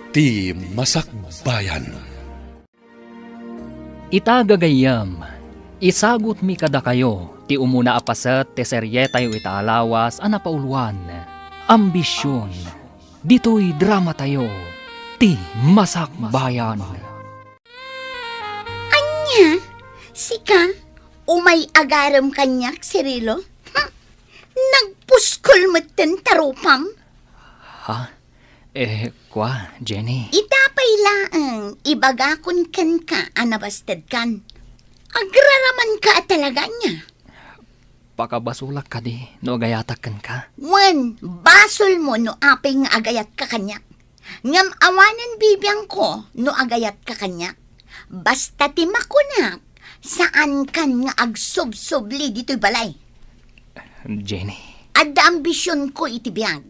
ti Masakbayan. Itagagayam, isagot mi kada kayo, ti umuna apaset ti serye tayo itaalawas anapauluan. Ambisyon, dito'y drama tayo, ti Masakbayan. Anya, sika, umay agaram kanyak, Cirilo? Nagpuskol mo ten tarupam? Ha? Kwa, Jenny? Itapay laang, ibagakon kan ka, anabastad kan. Agraraman ka talaga niya. Pakabasulak ka di, no agayatakan ka. Wan, basol mo no apay nga agayat ka kanyak. Ngam awanan bibiyang ko no agayat ka kanyak. Basta timakunak, saan kan nga agsubsubli dito'y balay. Jenny, Adda ambisyon ko itibiyang.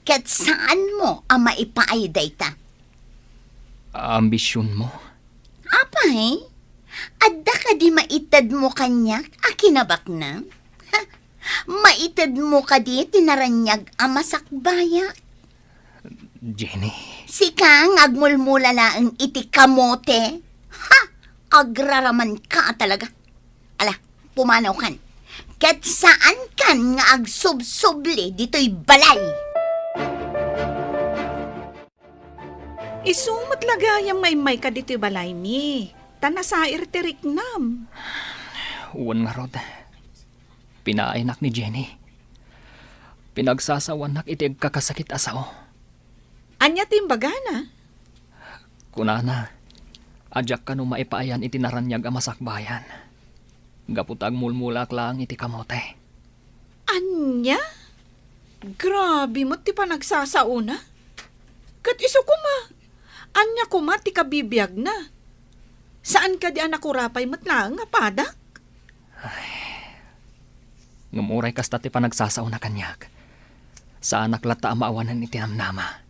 Ket saan mo ang maipaay dayta? ambisyon mo? Apay, adda ka di maitad mo kanyak, akinabak na. Ha, maitad mo ka di tinaranyag ang masakbayak. Jenny, Sikang agmulmula na ang iti kamote. Ha, agraraman ka talaga. Ala, pumanaw kan. Ket saan kan nga agsubsubli dito'y balay? Isumat lagayang may ka dito'y balay mi. Tanasair tirik nam. uwan nga rod. Pinainak ni Jenny. Pinagsasawanak iti kakasakit asao. Anya timbagana? Kunana, ajak ka no maipaayan iti naranyag ang masakbayan. Gaputag mulmulak lang iti kamote. Anya? Grabe mo ti pa nagsasauna. Kat iso kuma. Anya kuma ti kabibiyag na. Saan ka di anak urapay matlang nga padak? Ngumuray kasta ti panagsasauna kanyak. Sa anak lata amaawanan iti namnama.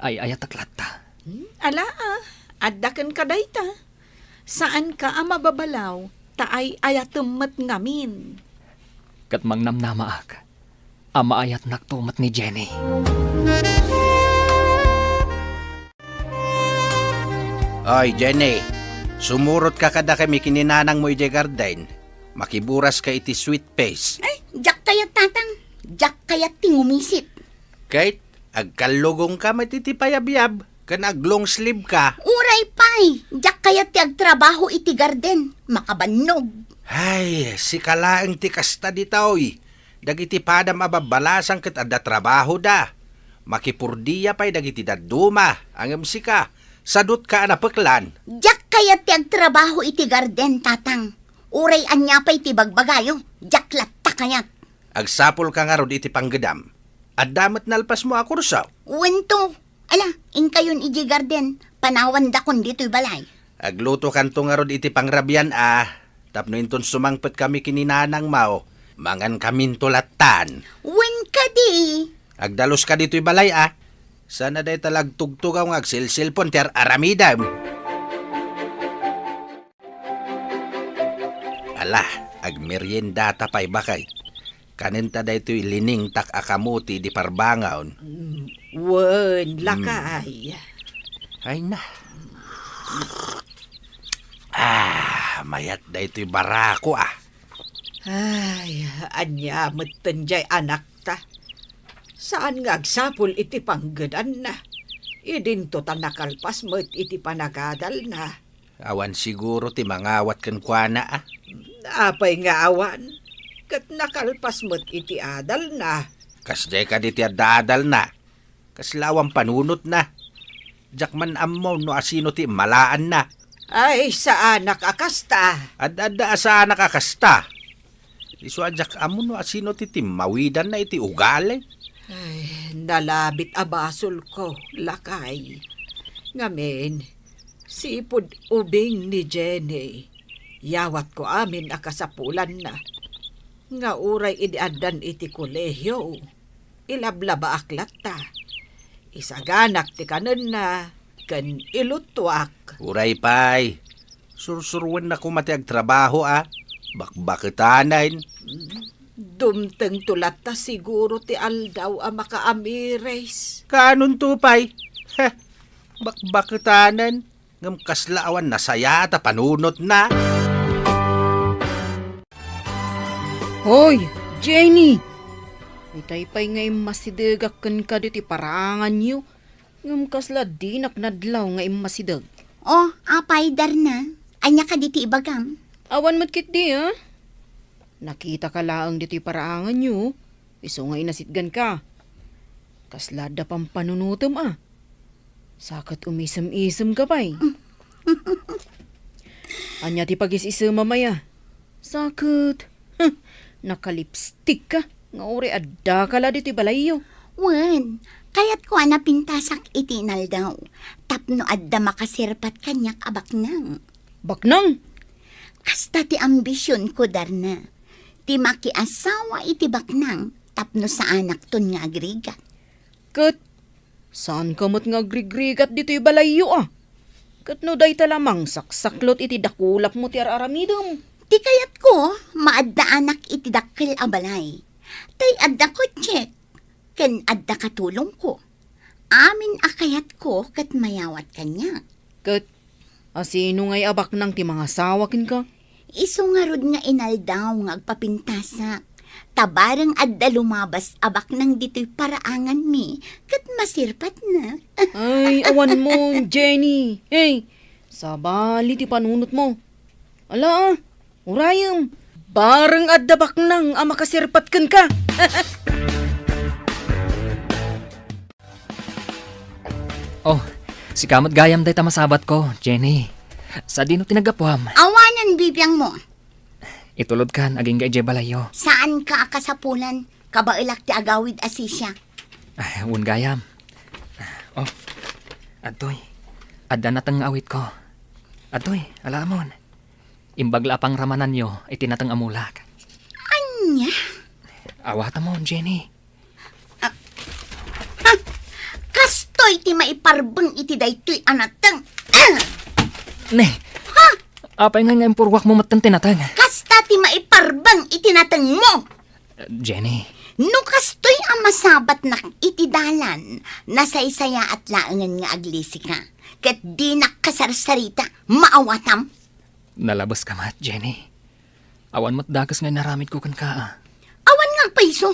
Ay ayatak lata. Ala addaken ka dayta. Saan ka mababalaw? Taay ayatummat ngamin. Kat mang namnama ak. Amaayat naktumat ni Jenny. Oy, Jenny, sumurot ka kada kami kininanang mo iti garden. Makiburas ka iti sweet face. Ay, jak kayat tatang. Jak kayat tingumisit. Kahit agkalugong ka matitipayab-yab, kan aglong sleeve ka. Uray pay, jak kayat ti agtrabaho iti garden. Makabannog. Ay, si kalaang ti kasta di taoy. Dagiti padam ababalasang ket adda trabaho da. Makipurdiya pay dagiti daduma, angem sika. Sadot ka anapeklan. Jak kayat ti agtrabaho iti garden tatang. Uray anya pay ti bagbagayo. Jak latta kayat. Agsapol ka nga rod iti panggedam. At damat nalpas mo ako rusaw. Wento. Ala, inkayon iti garden. Panawan da kon dito'y balay. Agluto kanto nga rod iti pangrabyan Tapno inton sumangpet kami kininanang mao. Mangan kamin tulatan. Wen ka di. Agdalos ka dito'y balay Sana day talagtugtugaw nga agsilsilpon ti aramidam. Ala, agmerienda tapay bakay. Kaninta daytoy lining tak akamuti di parbangaon. Wen, lakay. Ay na. Mayat daytoy barako Ay, anya matanjay anak ta. Saan nga agsapol iti panggadan na? Idinto ta nakalpas mo't iti panagadal na. Awan siguro ti mangawat ken kuana Apay nga awan. Kat nakalpas mo't iti adal na. Kasday ka diti adadal na. Kaslawang panunot na. Jakman ammo no asino ti malaan na. Ay, sa anak akasta. Ad-adda asa nakakasta. Isu ajak amo no asino ti mawidan na iti ugali. Ay, nalabit abasol ko, lakay. Ngamen, sipod ubing ni Jenny. Yawat ko amin akasapulan na. Nga uray idiadan iti kolehyo. Ilablaba aklat ta. Isaganak ti kanon na. Kan ilutwak. Uray pay. Sursurwan na kumati agtrabaho Bakbakitanan. Dumteng tulat ta siguro ti aldaw a makaamires. Kanon tupay. Bakbakitanan. Ngam kaslaawan nasaya ta panunot na. Hoy, Jenny! Itay-pay ngay masidegakan ka diti parangan niyo. Ngam kasla di naknadlaw ngay masidag. Oh, apay darna. Anya ka diti ibagam. Awan matkit di, ha? Nakita ka laang diti parangan niyo. Iso nga inasitgan ka. Kaslada pang panunutom, ah. Sakat umisem-isem ka pa'y. Anya ti pagis-isem mamaya. Sakit. Nakalipstick ka. Nga uri adda ka la diti balayo. Wen, kayat ko ana pintasak itinal daw. Tapno adda makasirpat kanyak abak nang. Baknang! Kasta ti ambisyon ko darna. Ti makiasawa iti baknang tapno sa anak ton nga agrigat. Kat, saan ka mo't nga grigrigat dito'y balayo, ah? Kat no day talamang saksaklot iti dakulap mo ti araramidom. Ti kayat ko, maadda anak iti dakkel abalay. Tay adda ko check, ken adda katulong ko. Amin akayat ko kat mayawat kanya. Kat, asino ngay abak nang ti mga sawakin ka? Iso nga rod nga inaldaw nga agpapintasak. Tabarang adda lumabas abak nang dito'y paraangan mi, kat masirpat na. Ay, awan mo, Jenny. Hey, sabali ti panunot mo. Ala, urayam. Barang addabak nang makasirpat kan ka. Oh, si kamot gayam day tamasabat ko, Jenny. Sa dino tinagapwam. Awanan bibiyang mo. Itulod kan, aging gay balayo. Saan ka akasapulan? Kabailak ti agawid asisya. Ay, un gayam. Oh, atoy. Adda natang awit ko. Atoy, alamon. Imbagla pang ramanan nyo, itinatang amulak. Anya? Awata mo, Jenny. Kastoy ti maiparbeng iti daytoy anatang. Ne, apay nga nga purwak mo matan tinatang. Kasta ti maiparbeng iti natang mo. Jenny, No kastoy ang masabat na iti dalan, nasaysaya at laangan nga aglisi ka. Kat di nakasarsarita, maawatam. nalabas ka mat, Jenny. Awan mat dagas nga naramid ko kan ka. Awan nga paiso,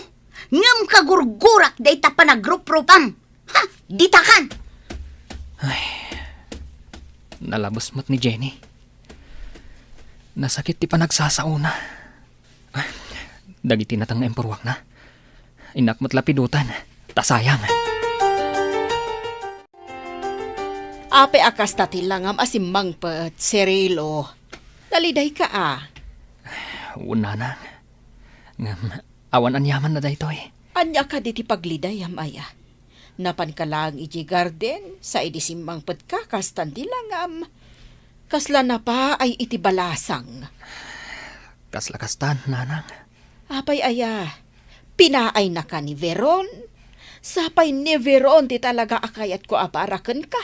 ngam kagurgurak day ta panagrup-rupam. Ha, ditakan. Nalabas mat ni Jenny. Nasakit ti panagsasauna. Dagiti natang empurwak na. Inak mat lapidutan. Tasayang. Ape akas tatilangam asimang pat, serilo. Daliday ka, ah. Una na. Ngam, awan anyaman na daytoy. Anya ka diti pagliday, amaya. Napan ka lang iti garden, sa idisimbang pat ka, kastan dilangam. Kasla na pa ay iti balasang. Kaslakastan, nanang. Apay aya, pinaay na ka ni Veron. Sapay ni Veron ti talaga akayat ko aparaken ka.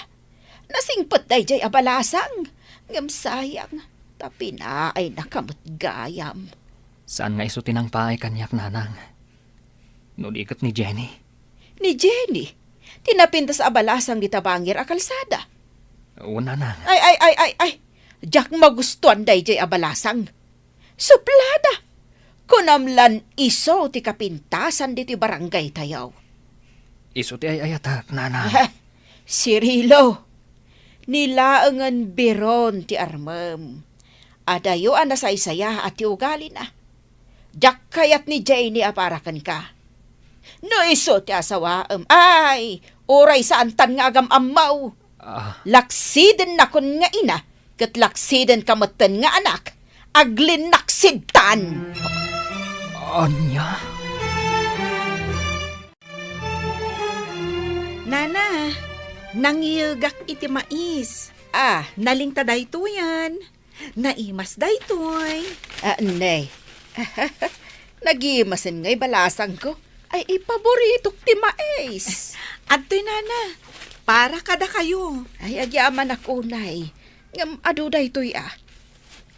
Nasingpot day jay abalasang. Ngam sayang, ta pinaay na kamot gayam. Saan nga iso tinang paay kanyak, nanang? Nulikot ni Jenny. Ni Jenny, tinapintas abalasang gitabangir a kalsada. Una na. Ay, jak magustuhan day jay abalasang. Suplada, kunamlan iso ti kapintasan di ti barangay tayaw. Iso ti ay ayatak, nanang. Sirilo, nilaangan biron ti armam. Adayo ang nasaysaya at ti ugali na. Jak kayat ni Jenny aparakan ka. No iso ti asawaam. Ay, oray sa antan nga agam amaw. Laksiden na kun nga ina, kat laksiden kamatan nga anak, aglin naksidtan. Anya? Nana, nangiyagak iti mais. Nalingta dayto yan. Naimas daytoy. Nay, nagimasin nga'y balasang ko. Ay, ipaborito ti mais. Adtoy nana, para kada kayo. Ay, agyaman ako, nay. Ngam, ado daytoy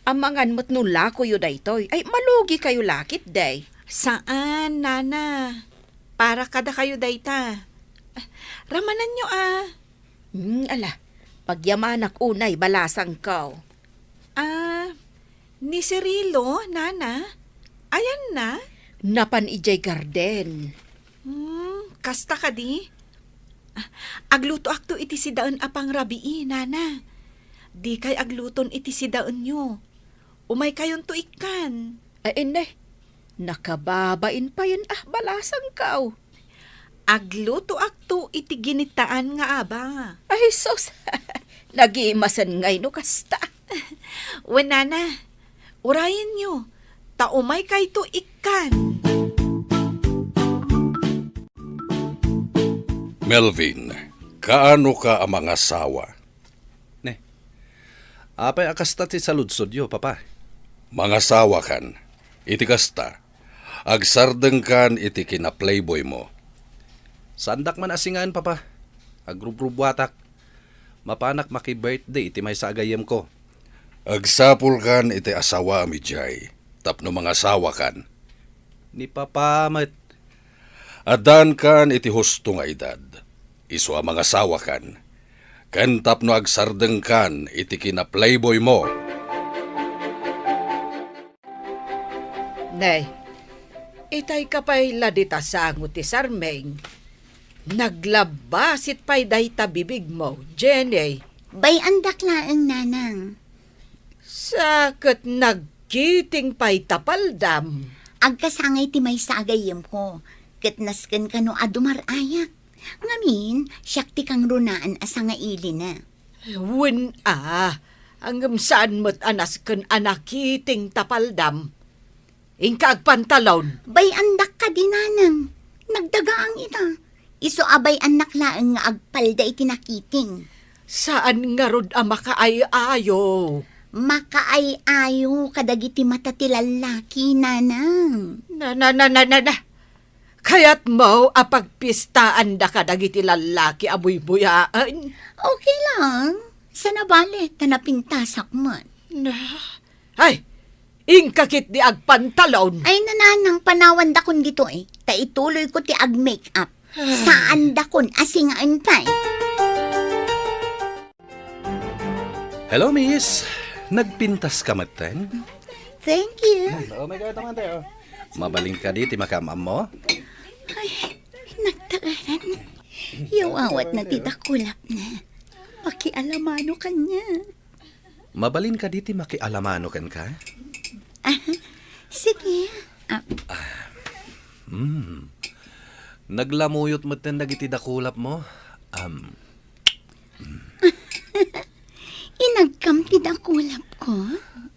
Amangan mo't nula ko yu daytoy. Ay, malugi kayo lakit, day. Saan, nana? Para kada kayo dayta. Ramanan nyo Ala, pagyamanak unay balasang kaw. Ni Cirilo, nana? Ayan na? Napan ijay garden. Kasta ka di? Agluto akto iti sidaan apang rabii, nana. Di kay agluton iti sidaan nyo. Umay kayon to ikan. Ay, nakababain pa yun balasang kaw. Agluto akto iti ginitaan nga aba. Ay, sos, nag-iimasan ngay no kasta. Nana, urayin nyo. Taumay kay to ikan. Melvin, kaano ka ang mga sawa? Apay akasta ti saludsod yo, papa. Mga sawa kan, iti kasta, agsardeng kan iti kina-playboy mo. Sandak man asingan, papa. Agrubrubuatak. Mapanak maki-birthday iti may sagayem ko. Agsapul kan iti asawa mi jay, tapno mga sawa kan. Ni papa mat. Adan kan iti husto nga edad, iso ang mga sawa kan. Ken tapno agsardeng kan iti kina-playboy mo. Nay, itay ka pa'y ladita sa angot ti Sarmeng. Naglabasit pa'y dayta bibig mo, Jenny. Bay andak laeng nanang. Sakit nagkiting pa'y tapaldam. Agkasangay ti may sagayem ko. Katnasken ka no adumarayak. Ngamin, siyak ti kang runaan asa nga ili na. Win hanggang saan mo't anas kan anakiting tapaldam. Ingka agpantalon. Bay andak ka dinanang. Nagdagaang ita. Iso abay anak laeng nga agpalda iti nakiting. Saan nga rod makaay-ayo? Makaay-ayo kadagiti mata ti lalaki, nanang. Na. Kaya't mo apagpistaan da ka dagiti lalaki abuy-buyaan. Okay lang. Sa nabali, tanapintasak man. Ay, ingkakit di agpantalon. Ay nananang panawan dakon dito eh. Taituloy ko ti ag-makeup. Saan dakon asingaan tay. Hello, miss. Nagpintas ka matan? Thank you. Oh my God, naman tayo. Mabaling ka di, timakamam mo? Ay, nagtagaran. Yawawat na titakulap na. Pakialamano kanya. Mabalin ka di, makialamano kan ka? Sige. Naglamuyot mo ten dagiti dakulap mo? Inagkam tidakulap ko.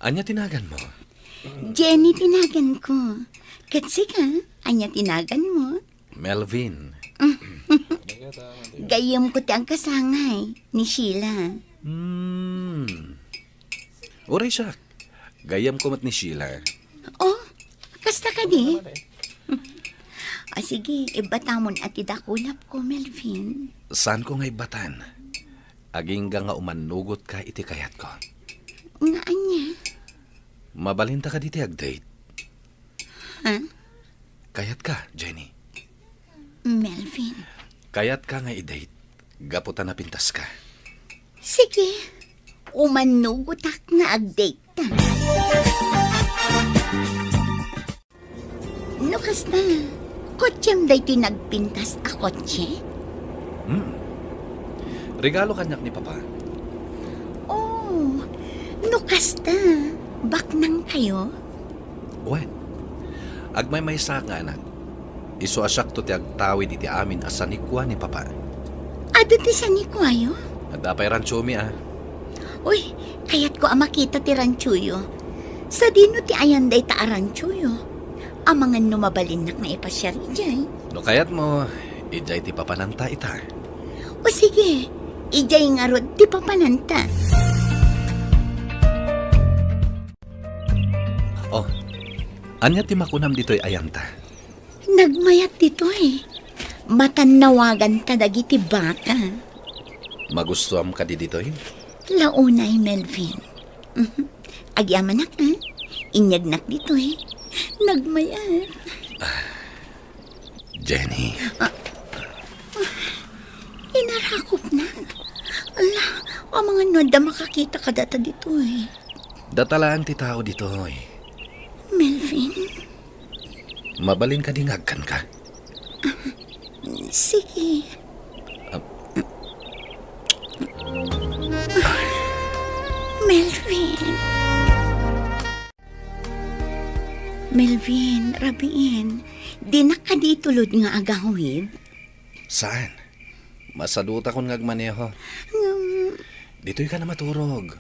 Anya tinagan mo? Jenny tinagan ko. Katsi ka, anya tinagan mo. Melvin. Gayam ko ti ang kasangay ni Sheila. Uray siya. Gayam ko mat ni Sheila. Oh, kasta ka di? Sige, ibatamon at idakulap ko, Melvin. Saan ko ngay batan? Aging nga umanugot ka iti kayat ko. Nga anya? Mabalinta ka diti ag-date. Ha? Kayat ka, Jenny. Melvin. Kayat ka nga i-date. Gaputan na pintas ka. Sige, umanugutak nga ag-date ta. Nukas na, kotsem day tinagpintas a kotse? Regalo kanyak ni Papa. Oh, nukas na, baknang kayo? Uwe, agmay may saka na. Iso asyak to ti agtawid iti amin asanikwa ni Papa. Ado ti sanikwayo? Adapay ranchumi Uy, kayat ko makita ti ranchuyo. Sa dino ti ayan day ta ranchuyo. Amangan numabalinak na ipasyari jay. No kayat mo, ijay ti papananta ita. O sige, ijay nga rod ti papananta. Oh, anya ti makunam dito'y ayanta. Nagmayat dito eh. Matanawagan ta dagiti baka. Magustuam ka di dito'y? Launay, Melvin. Agyaman ka. Inyagnak dito eh. Nagmayat. Jenny. Inarakop na. Ang mga noda makakita ka data dito eh. Datalaan ti tao dito eh. Melvin, Mabalin ka dingagkan ka. sige. Melvin. Melvin, rabiin. Di na ka di tulod nga agawid. Saan? Masaduta kon ngagmaneho. Dito'y ka na maturog.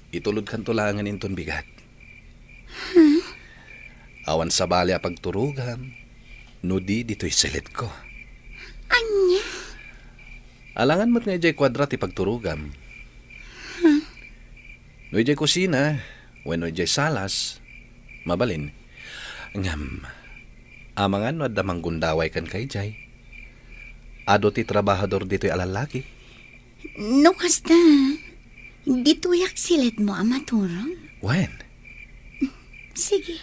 Itulod kan tulangan inton bigat. Awan sa bali a pagturugan. Nudi dito'y silit ko. Anya? Alangan mo't nga ijay kwadrat ipagturugan. No ijay kusina, when no ijay salas, mabalin. Ngam, amangan no adamang gundaway kan kay jay. Ado ti trabahador dito'y alalaki. No, kasta. Dito yak silit mo ang maturong. When? Sige.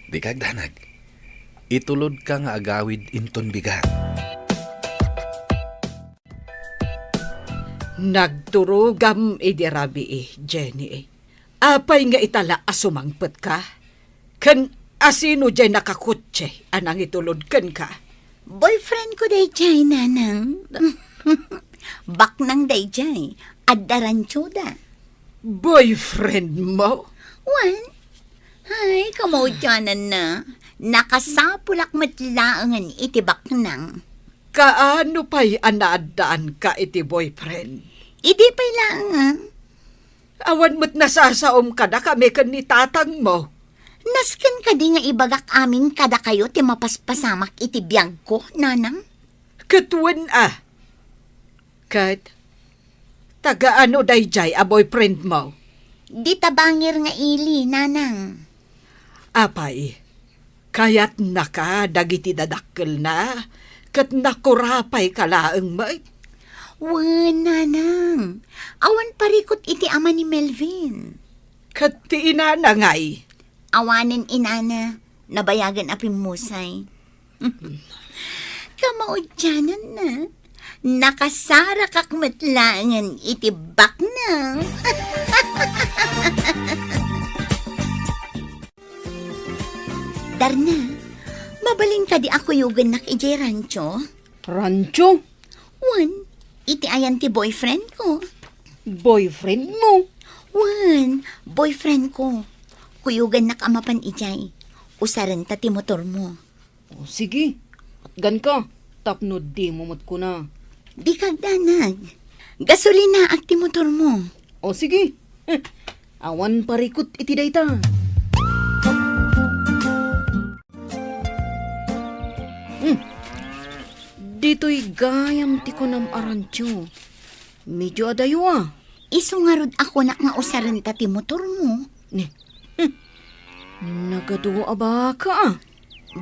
Di kagdanag. Itulod ka nga agawid inton bigat. Nagturugam idirabi Jenny Apay nga itala asumangpet ka? Kan asino jay nakakutse anang itulod kan ka? Boyfriend ko day jay, nanang. Bak nang day jay. Adaranchoda. Boyfriend mo? Wan? Ay, kamodyanan na. Nakasapulak matlaangan itibak nang. Kaano pa'y anaadaan ka iti boyfriend? Idi pa'y lang, Awan mo't nasasaom ka na kami kan ni tatang mo. Nasken ka di nga ibagak amin kada kayo ti mapaspasamak iti biyag ko, nanang. Katwan Kat, taga-ano dayjay a boyfriend mo? Di tabangir nga ili, nanang. Apay, kayat naka dagiti dadakkel na, kat nakurapay kalaang may. Wan, nanang. Awan parikot iti ama ni Melvin. Kat ti ina na ngay. Awanin inana, nabayagan apimusay. Kamaudyanan na. Nakasara kakmatlangan itibak na. Darna, mabalin ka di ako yugan nak ijay rancho. Rancho? Wan, iti ayan ti boyfriend ko. Boyfriend mo? Wan, boyfriend ko. Kuyugan nak amapan ijay. Usaran ta ti motor mo. O sige, gan ka. Tapno di mumot ko na. Di kagdanag. Gasolina at ti motor mo. O sige, awan parikot iti dayta. Dito'y gayam ti ko nam arancho. Medyo adayo Isungarod ako nak nga usaran ta ti motor mo. Ni, nagaduwa ba ka?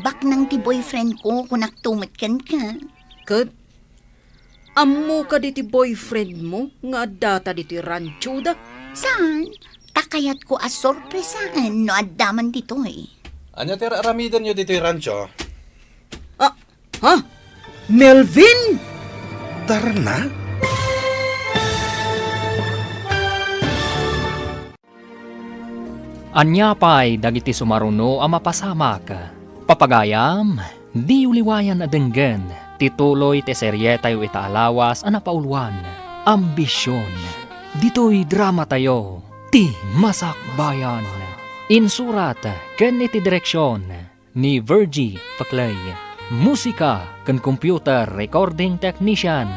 Bak nang ti boyfriend ko kung naktumatkan ka. Kat, ammo ka diti boyfriend mo nga data diti rancho da. Saan? Takayat ko as sorpresaan no addaman dito eh. Anya tira aramidan nyo dito'y rancho? Ah, ha? Melvin? Tara na? Anya pa'y dagiti sumaruno a mapasamak. Papagayam, di uliwayan na denggen, tituloy te serye tayo itaalawas a napaulwan. Ambisyon, dito'y drama tayo, ti Masakbayan. Insurat, ken iti direksyon, ni Virgie Paclay. Musika, ken computer recording technician,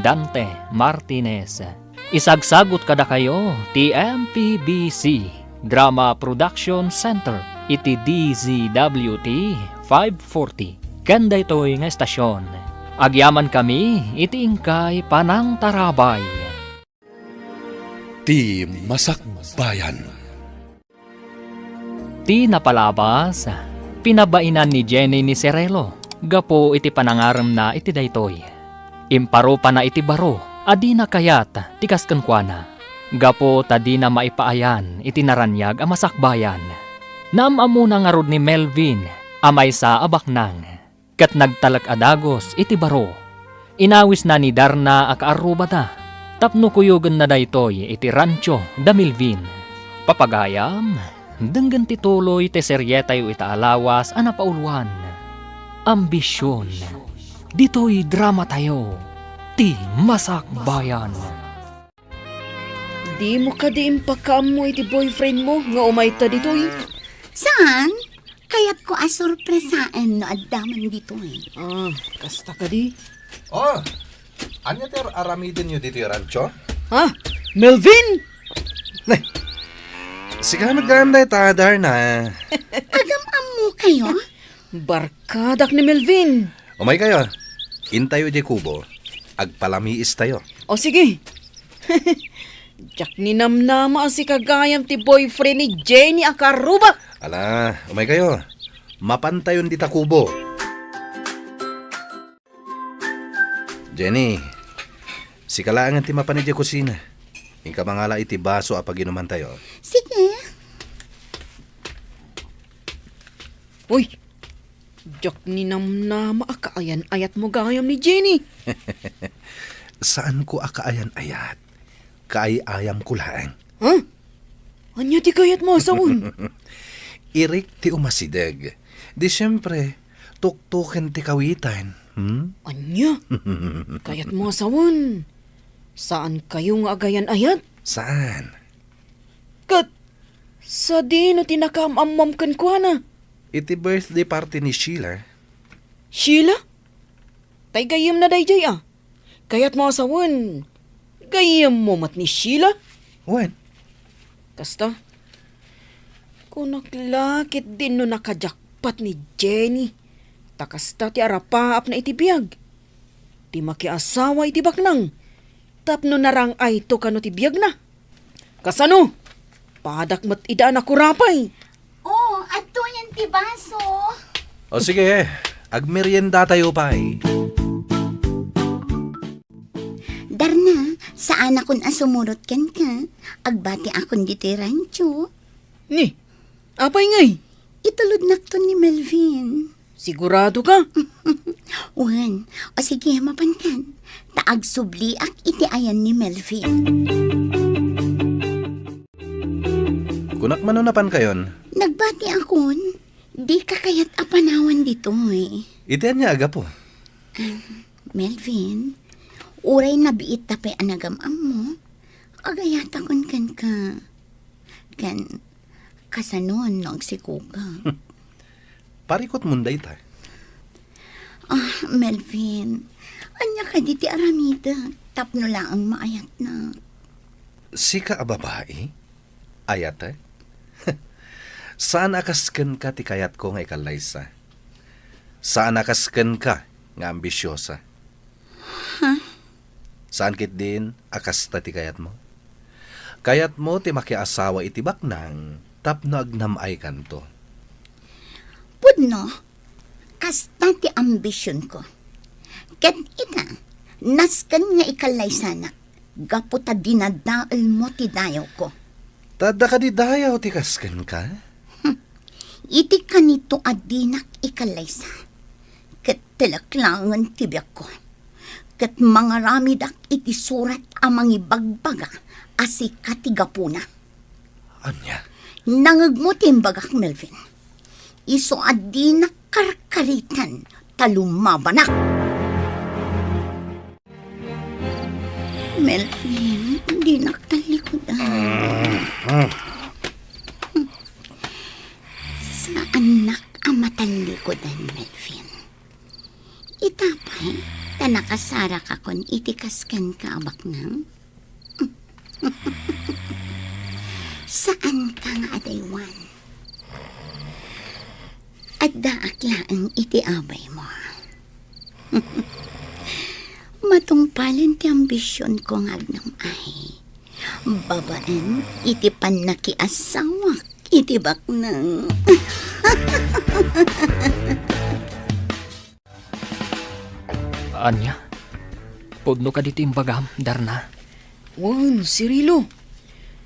Dante Martinez. Isagsagot kada kayo, ti MPBC. Drama Production Center, iti DZWT 540. Kanda ito'y nga estasyon. Agyaman kami, iti ingkay Panang Tarabay. Ti Masakbayan. Ti napalabas, pinabainan ni Jenny ni Serelo. Gapo iti panangaram na iti daytoy. Imparo pa na iti baro, adi na kayat, tikas kankwana. Gapo tadi na maipaayan, iti naranyag a masakbayan. Naamamo na nga rod ni Melvin, amay sa abaknang. Kat nagtalak adagos iti baro. Inawis na ni Darna a kaarubada. Tapno kuyogan na daytoy iti rancho da Milvin. Papagayam, denggan tituloy te seryetayo ita alawas ana pauluan. Ambisyon, ditoy drama tayo, ti Masak Bayan. Di mo ka di impakaam mo iti boyfriend mo nga umay ta ditoy. Saan? Kaya't ko asurpresaan no addaman dito eh. Ah, kasta ka di. Oh, anya ter aramidin nyo dito yung rancho? Ha? Melvin? Sika nagdanda itadar na. Agam mo kayo? Barkadak ni Melvin. Umay kayo, intayo di kubo. Agpalamiis tayo. O sige. Jak ni namnama si kagayam ti boyfriend ni Jenny Akaruba. Ala, umay kayo. Mapantayon di ta kubo. Jenny, si kalaangan ti mapanid di kusina. Ingka mangala iti baso apag inuman tayo. Sige. Uy, jak ni namnama akaayan ayat mo gayam ni Jenny. Saan ko akaayan ayat? Kaay-ayam ko lang. Ha? Anya ti kayat mo asawon? Irik ti umasideg. Di siyempre, tuktukin ti kawitan. Anya? Kayat mo asawon? Saan kayo nga agayan ayat? Saan? Kat, sa di no tinakaamamam kan kwa na. Iti birthday party ni Sheila. Sheila? Tay gayam na dayjay ah. Kayat mo asawon. Gayam mo mat ni Sheila? When? Kasta, kunaklakit din no nakajakpat ni Jenny. Takasta ti arapaap na itibiyag. Ti makiasawa iti baknang. Tapno narang ay to kano ti biyag na. Kasano? Padak mat idaan ako rapay. Oh, ato yan ti baso. O sige, agmerienda tayo pa'y. Darna, saan akon asumurot kan ka? Agbati akon dito rancho. Ni, apay ngay? Itulod nakton ni Melvin. Sigurado ka? Wan, o sige, mapankan. Taag subliak iti ayan ni Melvin. Kunak manunapan kayon. Nagbati akon, di ka kayat apanawan dito eh. Itian niya aga po. Melvin, uray na biit tapay anagamam mo. Agayat akon kan ka. Kan, kasanon nang sikuga. Parikot munday ta. Ah, Melvin, anya ka di ti aramida. Tapno lang ang maayat na. Sika a babae? Ayat eh? Saan akasken ka ti kayat ko nga ikalaysa? Saan akasken ka nga ambisyosa? Saan kit din akasta ti kayat mo? Kayat mo ti makiasawa iti baknang tapno agnamay kanto. Pudno, kasta ti ambisyon ko. Ket ita, naskan nga ikalay sana. Gaputa dinadaal mo ti dayaw ko. Tada ka di dayaw ti kasken ka? Iti kanito adinak ikalaysa. Ket telaklangan tibyak ko. Ket mga ramidak iti surat amang ibagbaga asi katigapuna. Anya? Nangag mo timbagak, Melvin. Iso adinak karkaritan talumabanak. Melvin, di naktalikodan. Sa anak ang matalikodan, Melvin. Itapay, tanakasara ka kon itikaskan ka abak nang. Saan ka nga adaywan? At daaklaan iti abay mo. Matungpalan ti ambisyon ko nga agnam ay. Babaan iti panakiasawak iti baknang. Anya, pudno ka dito imbagam, Darna. Wan, Cirilo.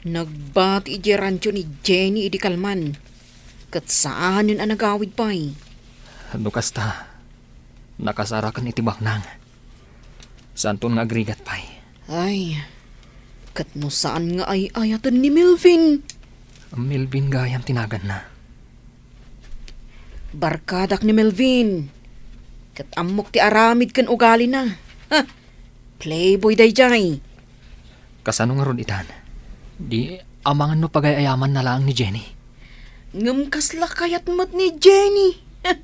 Nagbati iti rancho ni Jenny idi Kalman. Kat saan yun ang nagawid pa'y? Ano kasta, nakasarakan iti baknang. Saan to nga agrigat pa'y? Ay, Kat no saan nga ay ayatan ni Melvin. Melvin gayam tinagan na. Barkadak ni Melvin. Kat amok ti aramid kan ugali na. Ha? Playboy day jay. Kasano nga ron itan? Di amangan no pagayayaman na lang ni Jenny. Ngam kasla kayat mat ni Jenny. Ha?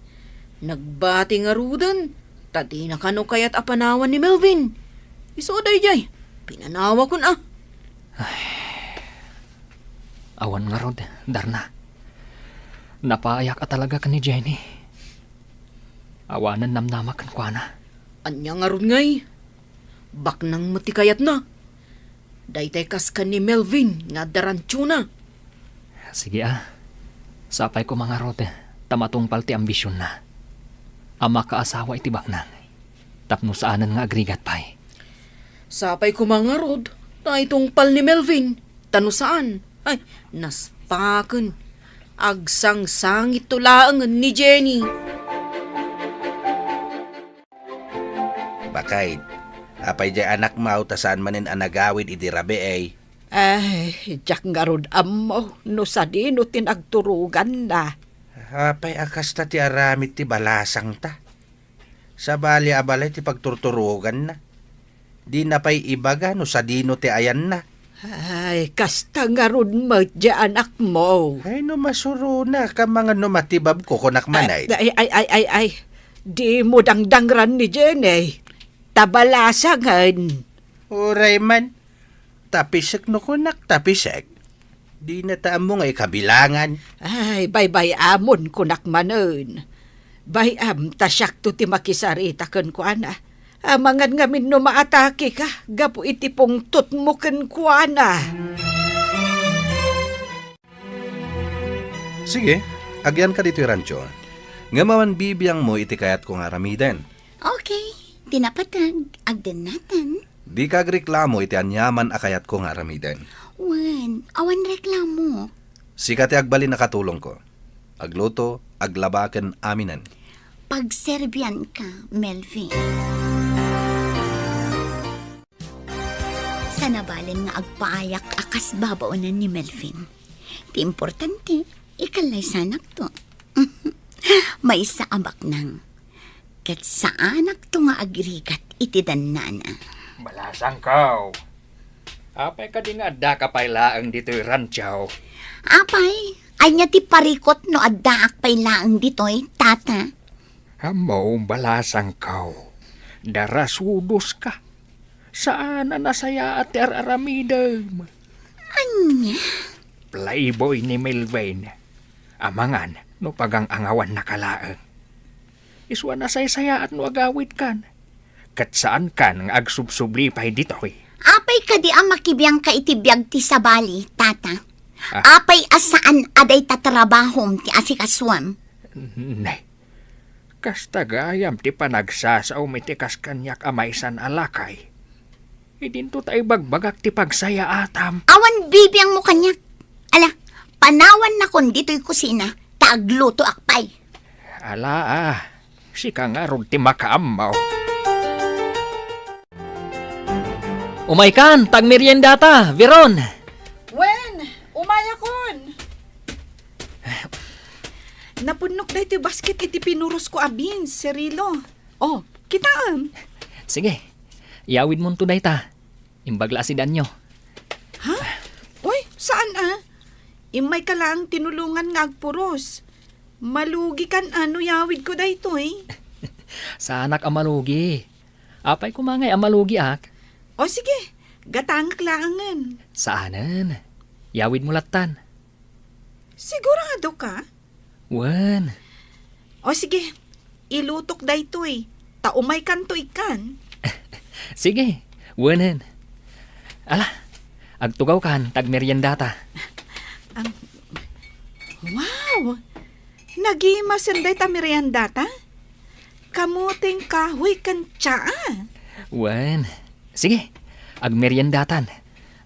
Nagbati nga rudan. Tadi na kano kayat apanawan ni Melvin. Iso day jay. Pinanawa ko na. Awan nga rod, Darna. Napaayak ka talaga ka ni Jenny. Awanan namnama kan kwa na. Anya nga ron ngay. Bak nang matikayat na. Daytay kas ka ni Melvin nga darantyo na. Sige Sapay ko mga rod, tamatungpal ti ambisyon na. Ama kaasawa iti baknang. Tapno saanan nga agrigat pay. Sapay ko mga rod. Taytong pal ni Melvin. Tano saan? Ay, naspaken. Agsang-sangit tulaangan ni Jenny. Bakay, apay jay anak mau tasaan manin anagawid iti rabi ay. Ay, jak nga rod amo, no sa dino tinagturugan na. Apay akas ta ti aramid ti balasang ta. Sa bali abalay ti pagturturugan na. Di na pa'y ibaga no sa dino ti ayan na. Ay, kasta nga rod mo dya anak mo. Ay no masuro na ka mga no matibab ko kunak manay. Ay. Di mo dangdangran ni Jenny. Tabalasangan. Uray man, tapisek no kunak tapisek. Di na taam mo ngay kabilangan. Ay, bay amon kunak manon. Bayam tasyak to ti makisarita kan kuana. Amangan ngamin no maatake ka, gapo iti pong tutmuken kuana. Sige, agyan ka dito rancho. Nga maman bibiyang mo iti kayat kong aramiden. Okay, tinapatag, agdan natin. Di ka reklamo iti anyaman akayat kong aramiden. Wan, awan reklamo. Sikat ti agbalin na katulong ko. Agluto, aglabaken aminan. Pagserbian ka, Melvin. Sa nabalin nga agpaayak akas babaunan ni Melvin. Ti importante, ikalay sanak to. May isa abak nang. Kat sa anak to nga agrigat iti danana. Balasang kaw. Apay ka di nga adda ka pailaang dito'y ranchaw. Apay, ay niya ti parikot no addaak pay laang ditoy, tata. Hamo, balasang kaw. Darasudos ka. Saan na nasaya at aramidam? Anya? Playboy ni Melvin. Amangan, no pagang angawan na kalaang. Iswa na saya at no agawit kan. Kat saan kan nga agsubsubli pa'y dito'y. Apay ka di ang makibiyang ka itibiyag ti sabali, tata. Ah. Apay asaan aday tatrabahom ti asikaswam. Nay, kasta gayam ti panagsasaw mitikas kanyak amaysan alakay. Idinto tayo bagbagak ti pagsaya atam. Awan bibiyang mo kanyak. Ala, panawan na kon dito'y kusina, taagluto akpay. Ala si ka nga rod ti makaamaw. Umay kan, tagmeryendata, Veron. Wen, umaya kon. Napunok na iti basket iti pinuros ko abin, Cirilo. Oh, kitaan. Sige, iawid mo tunay ta. Imbagla si Danyo. Ha? Uy, saan Imay ka lang tinulungan nga agpuros. Malugi kan ano yawid ko dayto Sa anak amalugi. Apay kumangay amalugi ak. O sige, gatangak laangan. Saanan? Yawid mo latan. Sigurado ka? Wan. O sige, ilutok dayto taumay kanto ikan. Sige, wanan. Ala, agtugaw kan, tagmeryendata. Wow! Nagimasan day ta meriendata? Kamuting kahoy kan tsaa. Wan. Sige, agmeryendatan.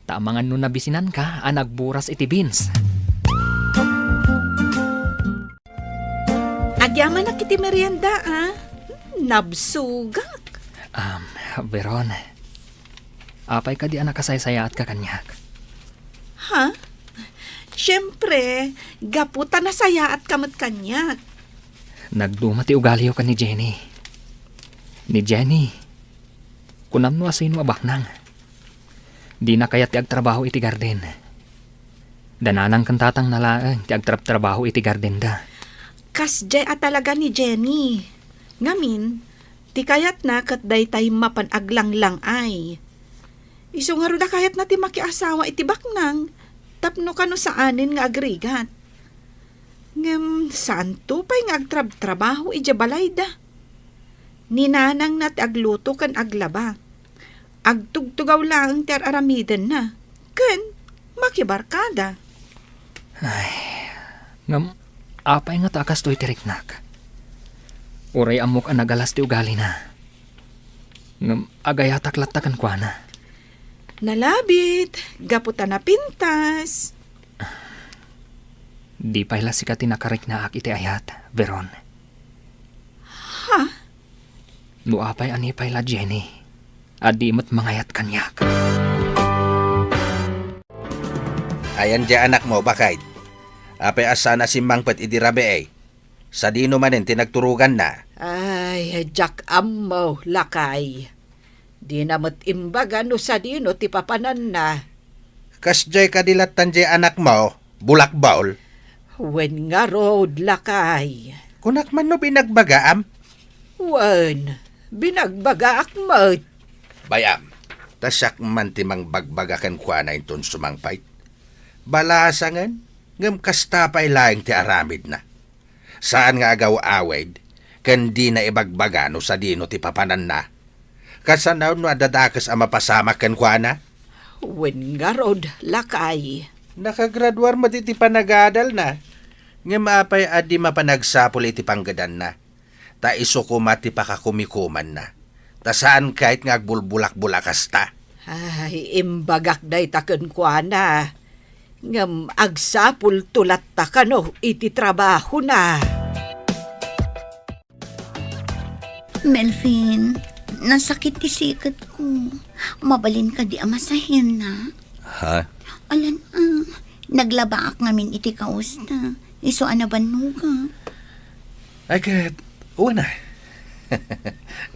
Tamangan nun nabisinan ka, anagburas iti beans. Agyaman na kiti merienda Nabsugak. Veron. Apay ka di anak kasaysaya at kakanyak. Ha? Siyempre, gaputa na saya at kamot kanyak. Nagdumati ugaliyo ka ni Jenny. Ni Jenny, kunam no asin mo abaknang. Di na kaya ti agtrabaho iti garden. Dananang kantatang nalaang ti agtrabaho iti garden da. Kasjay at talaga ni Jenny. Ngamin, ti kayat na kat daytay mapanaglang lang ay. Iso nga ruda kayat na ti makiasawa iti baknang, tapno kano saanin nga agrigat. Ngem, saan to pa'y nga agtrabaho iti balay da? Ninanang na ti agluto kan aglaba. Agtugtugaw lang ti aramiden na. Ken, makibarkada. Ngam, apay nga takas to'y tiriknak. Uray amok ang nagalas ti ugali na. Ngam, agayatak latakan kwa na. Nalabit, gaputa na pintas. Di pa ila sikat tinakarik na ak iti ayat, Veron. Ha? No apay anipay la Jenny. Adi mo't mangayat kanyak. Ayan di anak mo, bakit? Apay asana si Mangpet idirabe eh. Sa dino manin tinagturugan na. Ay, Jack Ammo, lakay. Di na mo't imbaga no sa dino ti papanan na. Kasjay kadilatan di anak mo, bulak baol. Wen nga road, lakay. Kunak man no binagbagaam. Wen, binagbaga akmat. Bayam, tasak man timang bagbagakan kwa na inton sumangpait. Balasangan, ngam kastapay laing ti aramid na. Saan nga agaw awed, kandi na ibagbaga no sa dino ti papanan na. Kasanaw no adadakas ang mapasama kan kwa na. Wen nga road, lakay. Nakagraduar mo iti panagadal na. Ngam apay adi mapanagsapol iti panggadan na. Ta iso kumati pakakumikuman na. Ta saan kahit nga agbulbulak-bulakas ta. Ay, imbagak day taken kwa na. Ngam agsapul tulat ta kano iti trabaho na. Melvin, nasakit isikat ko. Mabalin ka di amasahin na. Ha? Alan, naglaba ak ngamin iti kaus na. Iso anaban ka. Ay kat, uwan na.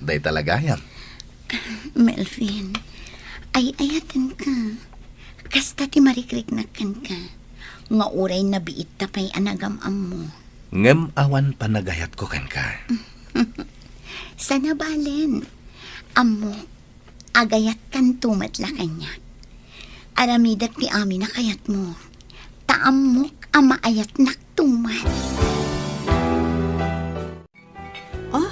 Day talaga yan. Melvin, ay ayatan ka. Kasta ti marikriknakan ka. Nga uray na biit tapay anagam-am mo. Ngem awan panagayat ko kan ka. Sana balen. Amo, agayat kan tumatla kanya. Aramidak ti amin na kayat mo. Taamok ama ayat naktumat. Oh,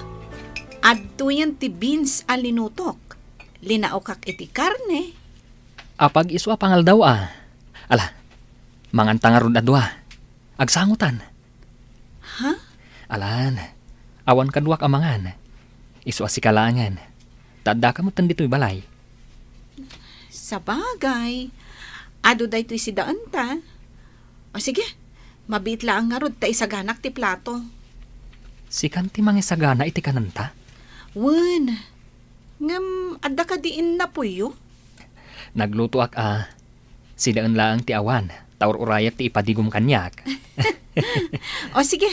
adto yan ti beans alinutok. Linaokak iti karne. Apag iso apangal daw ah. Ala, mangantangarod adwa. Agsangutan. Ha? Alan, awan kaduak amangan. Iso asikalangan. Tadda ka mo tandito'y balay. Sa bagay. Ado da ito'y si daan ta. O sige, mabit lang nga rod ta isaganak ti plato. Si kanti mangisagana iti kananta. Wen, ngam adda ka diin na puyo. Nagluto ak si daan laang ti awan. Taur urayat ti ipadigom kanyak. O sige,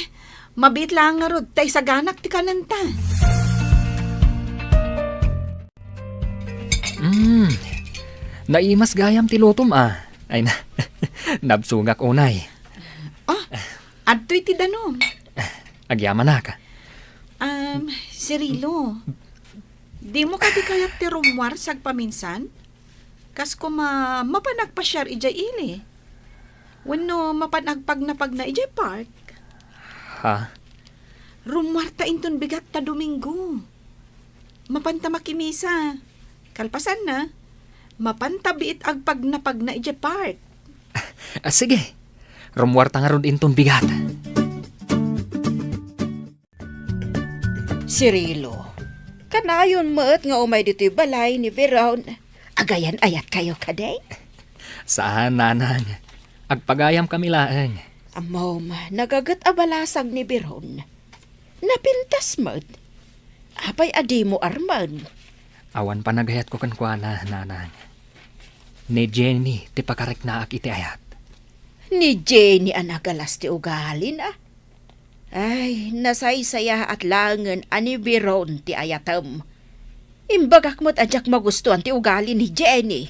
mabit lang nga rod ta isaganak ti kananta. Naimas gayam ti lutom Ay na, nabsugak unay. Oh, adto'y ti danom. Agyaman na ka. Cirilo, di mo ka di kayat ti rumwar sag paminsan? Kas ko mapanagpasyar ijay ili. Wano mapanagpag na pag na ijay park. Ha? Rumwar ta inton bigat ta Domingo. Mapanta makimisa. Kalpasan na. Mapantabiit agpag na pag na ijay park. Sige, rumwarta nga ron inton bigat. Cirilo, kanayon maet nga umay dito'y balay ni Veron. Agayan ayat kayo kaday? Saan, nanang? Agpagayam kami laang. Amom, nagagat abalasag ni Veron. Napintas maet. Apay adi mo arman. Awan pa nagayat ko kan kuana, nanang. Ni Jenny ti pakarek na ak iti ayat. Ni Jenny anagalas ti ugali na. Ay, nasaysaya at langan ani biron ti ayatam. Imbagak mo't adyak magustuhan ti ugali ni Jenny.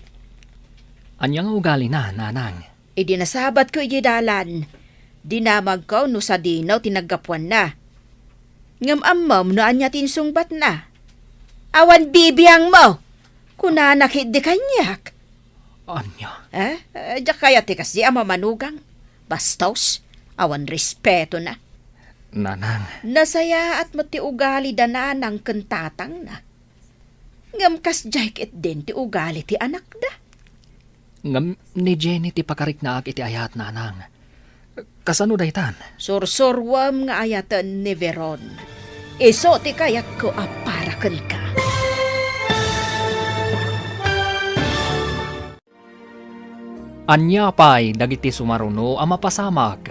Anyang ugali na, nanang. Idi nasabat ko dalan. Dinamag ko no sa dinaw tinagapuan na. Ngam amam no anya tinsungbat na. Awan bibiyang mo. Kunanakit di kanyak. Anya? Adyak kaya ti kasi ama manugang. Bastos, awan respeto na. Nanang, Nasaya at mati ugali dana ng kentatang na. Ngam kas jacket din ti ugali ti anak da. ngam ni Jenny ti pakarik na ak iti ayat, nanang. Kasano daytan? Sursurwam nga ayatan ni Veron. Iso ti kayat ko aparakan ka. Anya pay dagiti sumaruno a mapasamak.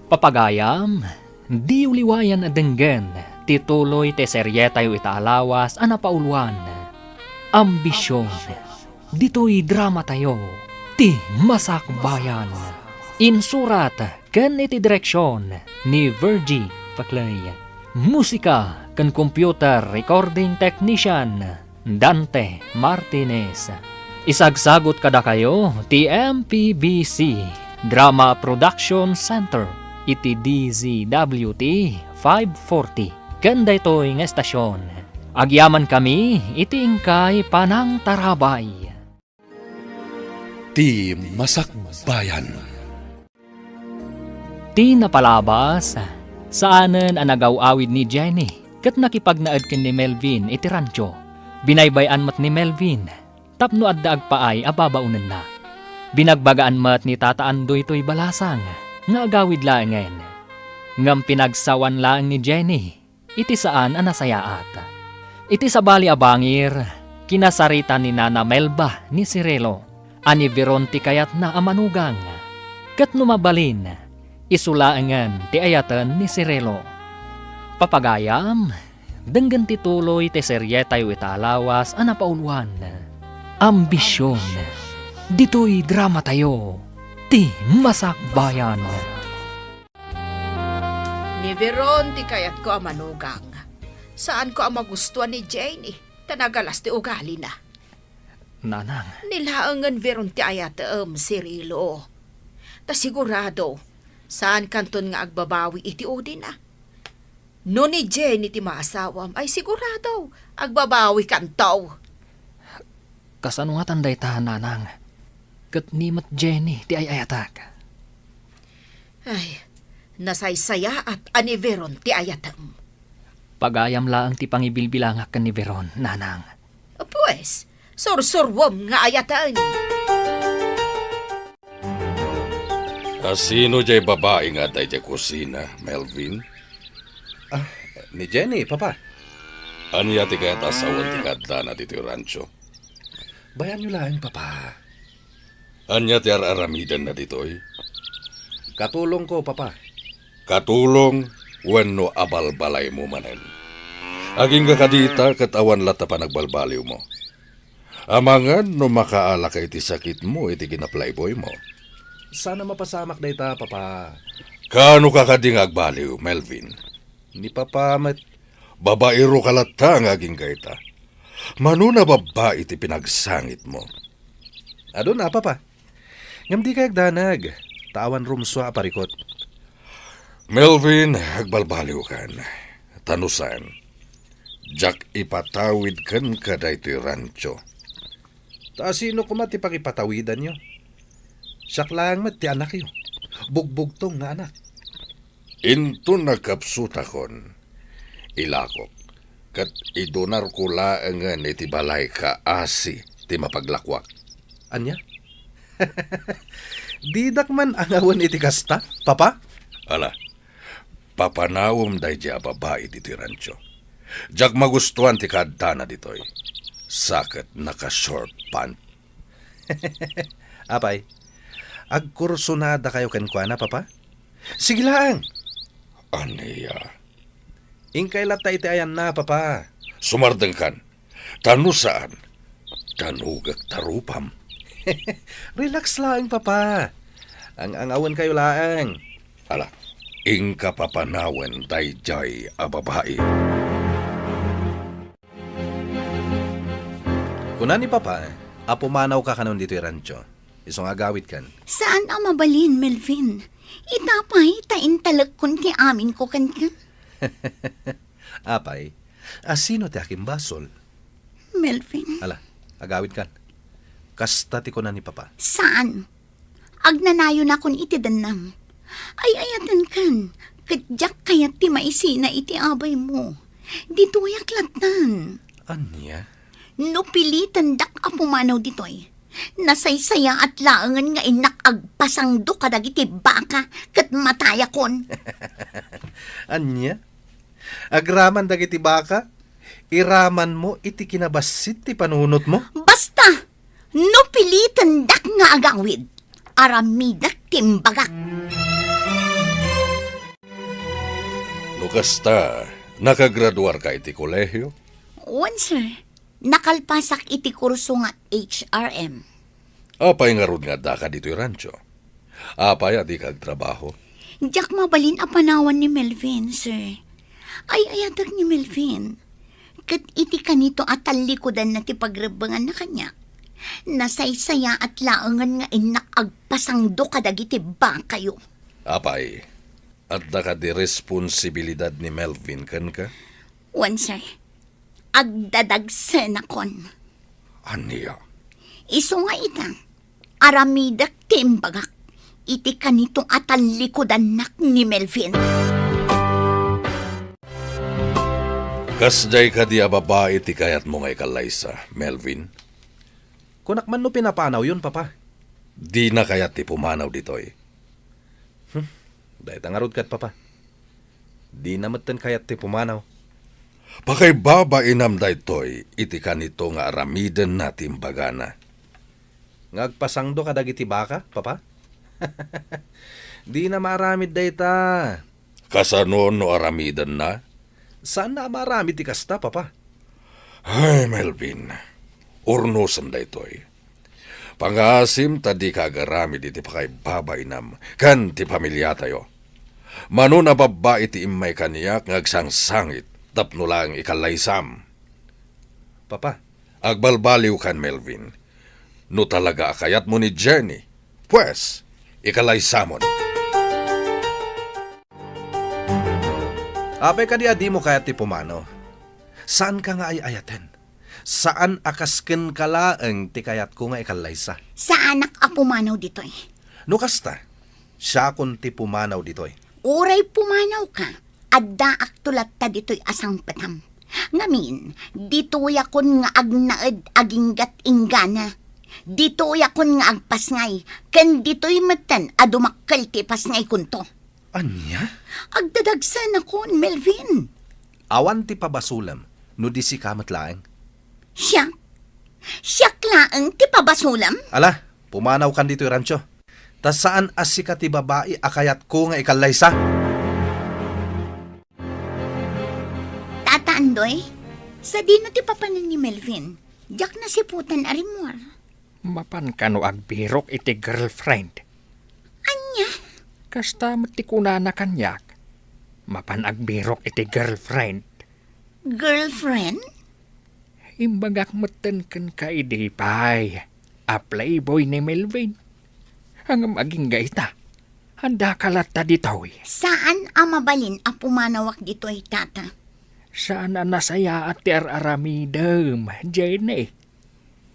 Papagayam, di uliwayan adenggen, tituloy te serye tayo itaalawas a napauluan. Ambisyon, dito'y drama tayo, ti masakbayan. Insurat, ken iti direksyon ni Virgie Paclay. Musika, ken computer recording technician, Dante Martinez. Isagsagot kada kayo ti MPBC Drama Production Center iti DZWT 540 kanda ito'y nga estasyon. Agyaman kami iti ingkay panang tarabay. Ti Masakbayan. Ti napalabas saanen ang nagaw-awid ni Jenny kat nakipagnaad ken ni Melvin iti rancho. Binaybayan mat ni Melvin tapno adda agpaay ababaunan na. Binagbagaan mat ni Tata Andoy to'y balasang nga agawid laengen. Ngam pinagsawan lang ni Jenny iti saan ang nasayaat. Iti sa bali abangir kinasarita ni Nana Melba ni Cirelo ani Veron ti kayat na amanugang. Kat numabalin isulaengan ti ayatan ni Cirelo. Papagayam denggan tituloy ti serye tayo italawas a napauluan. Ambisyon, dito'y drama tayo, ti masakbayan. Ni Veron ti kayat ko ang manugang. Saan ko ang magustuhan ni Jenny? Tanagalas ti ugali na. Nanang, Nilaangan Veron ti ayat Cirilo. Ta sigurado, saan kanton nga agbabawi iti udi na. No ni Jenny ti maasawam ay sigurado agbabawi kantaw. kasano nga tanday ta, nanang? Kat ni mat Jenny ti ay ayatak. Ay, nasaysaya at ani Veron ti ayatam. Pagayam laang ti pangibilbilangak kan ni Veron, nanang. Pues, sursurwam nga ayatan. Sino jay babae nga day jay kusina, Melvin? Ni Jenny, papa. Anya ti kayat asawan ti kadda na dito yung rancho? Bayan nyo lang, papa. Anya ti araramidan na dito'y? Katulong ko, papa. Katulong wenno abalbalay mo manen. Aging kakadita katawan lata pa nagbalbaliw mo. Amangan no makaala ka iti sakit mo iti ginaplayboy mo. Sana mapasamak na ita, papa. Kano kakading agbaliw, Melvin? Ni papa Babaero kalata ang aging gaita. Mano na babae iti pinagsangit mo. Ado na, papa. Ngam di kayag danag. Tawan rumswa aparikot. Melvin, agbalbaliw kan. Tanusan. Jack ipatawid kan kada iti rancho. Ta sino kumat ipakipatawidan nyo? Siyak lang mat ti anak yo. Bugbog tong nga anak. Into nagkapsutakon. Ilakok. Kat idonar ko laangan iti balay ka asi ti mapaglakwak. Anya? Didak man ang awan iti kasta, papa? Ala, papanawom day di babae diti rancho. Jak magustuhan ti kadana ditoy. Sakit naka-short pant. Apay, agkursunada kayo kenkwana, papa? Sige lang. Aniya. Ingkay latay ti ayan na, papa. Sumardeng kan. Tanu saan? Tanugag tarupam. Relax lang, papa. Ang awan kayo laang. Ala, ingka papanawan dayjay a babae. Kuna ni papa, apumanaw ka kanon dito rancho. Isong agawit kan. Saan ang mabalin, Melvin? Itapay, taintalag kun ki amin ko kan ka. Apay, asino ti aking basol? Melvin, Ala, agawit kan. Kasta ti ko na ni papa. saan? Agnanayo na kun iti danam. Ay ayatan kan, kadyak kayat ti maisina iti abay mo. Dito yaklatan. Anya? No pilitan dak apumanaw ditoy. Nasaysaya at laangan nga inak agpasangdo kadag iti baka kat mataya kon. Anya? Agraman dagiti baka? Iraman mo iti kinabasit ti panunot mo? Basta, no pilitan dak nga agawid. Aramidak timbagak. Nukasta, nakagraduar ka iti kolehyo? Once, sir, nakalpasak iti kurso nga HRM. Apay nga rod nga daka dito'y rancho. Apay ati kag trabaho. Diyak mabalin a panawan ni Melvin, sir. Ay ayadak ni Melvin. Kat iti kanito at talikodan na ti pagrebangan na kanya. Nasaysaya at laangan nga inak agpasangdo kadagiti ba kayo. Apay, at daka di responsibilidad ni Melvin kan ka? Once, sir, agdadagsen akon. Aniya? Iso nga ita, aramidak timbagak. Iti kanitong atalikodan nak ni Melvin. Kasday ka di a babae ti kayat mo nga ikalaysa, Melvin. Kunak man no pinapanaw yun, papa. Di na kayat ti pumanaw dito'y. Dahil tangarod kat, papa. Di namatan kayat ti pumanaw. Pakay baba inam daytoy, iti kanito nga aramiden natin bagana. Ngagpasangdo ka dagiti baka, papa? Di na maramid dayta. Kasano no aramiden na? Saan na maramid ti kasta, papa? Ay, Melvin, urnusan daytoy. Pangasim tadi kagaramid iti pakay baba inam, kan ti pamilya tayo. Mano na baba iti imay kaniyak ngagsangsangit, tapno lang ikalaysam. Papa, Agbalbaliw kan, Melvin. No talaga akayat mo ni Jenny, pues, ikalaisamon. apay ka di adi mo kayat ti pumanaw. Saan ka nga ay ayaten? Saan akasken ka laeng ti kayat ko nga ikalaysa? Sa anak a pumanaw ditoy. No kasta, siya kun ti pumanaw ditoy. Uray pumanaw ka, adda aktulat ta ditoy asang patam. Ngamin, ditoy akon nga agnaed aginggat inggana. Ditoy akon nga agpasngay, ken ditoy matan adumakkel ti pasngay kunto. Anya? Agdadagsan akon, Melvin. Awan ti pabasulam, no di si kamat laeng. Siya? Siya klaang ti pabasulam? Ala, pumanaw kan dito rancho. Tas saan asika ti babae akayat ko nga ikalaysa? Tata Andoy, sa dino ti papanan ni Melvin, jak na siputan arimor. Mapan ka no agbirok iti girlfriend. Anya? Kasta matikuna na kanyak. Mapan agbirok iti girlfriend. Girlfriend? Imbagak meten ken ka idipay. A playboy ni Melvin. Ang maging gaita. Handa kalata ditoy. Saan ang mabalin ang pumanawak dito'y tata? Saan na nasaya at ti aramidem, Jenny.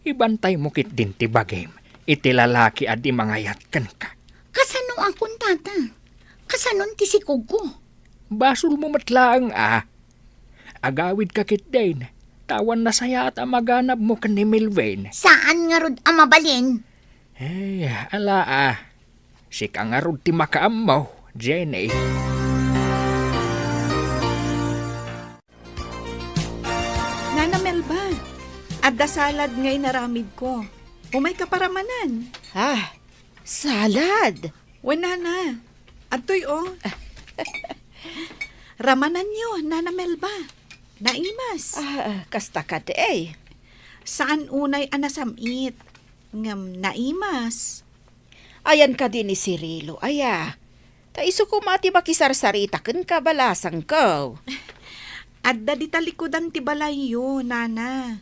Ibantay mo kit din ti bagim. Iti lalaki adi mangayat ken ka. Kasano akong tata? Kasanon ti si Kugo? Basul mo matlaang Agawid ka kit din. Tawan na saya at amaganap mo kan ni Melvin. Saan nga rod ang mabalin? Hey, ala Si ka nga rod ti makaam mo, Jenny. Nana Melba, adda salad ngay naramid ko. Umay ka paramanan. Salad. Wala na. Atoy Ramanan nyo, Nana Melba. Naimas. Kasta ka de eh. Saan unay anasamit? ngam naimas. Ayan ka din ni Cirilo, aya. Ta iso ko mati makisarsarita ken kabalasang ko. Adda di talikodan ti balayo, nana.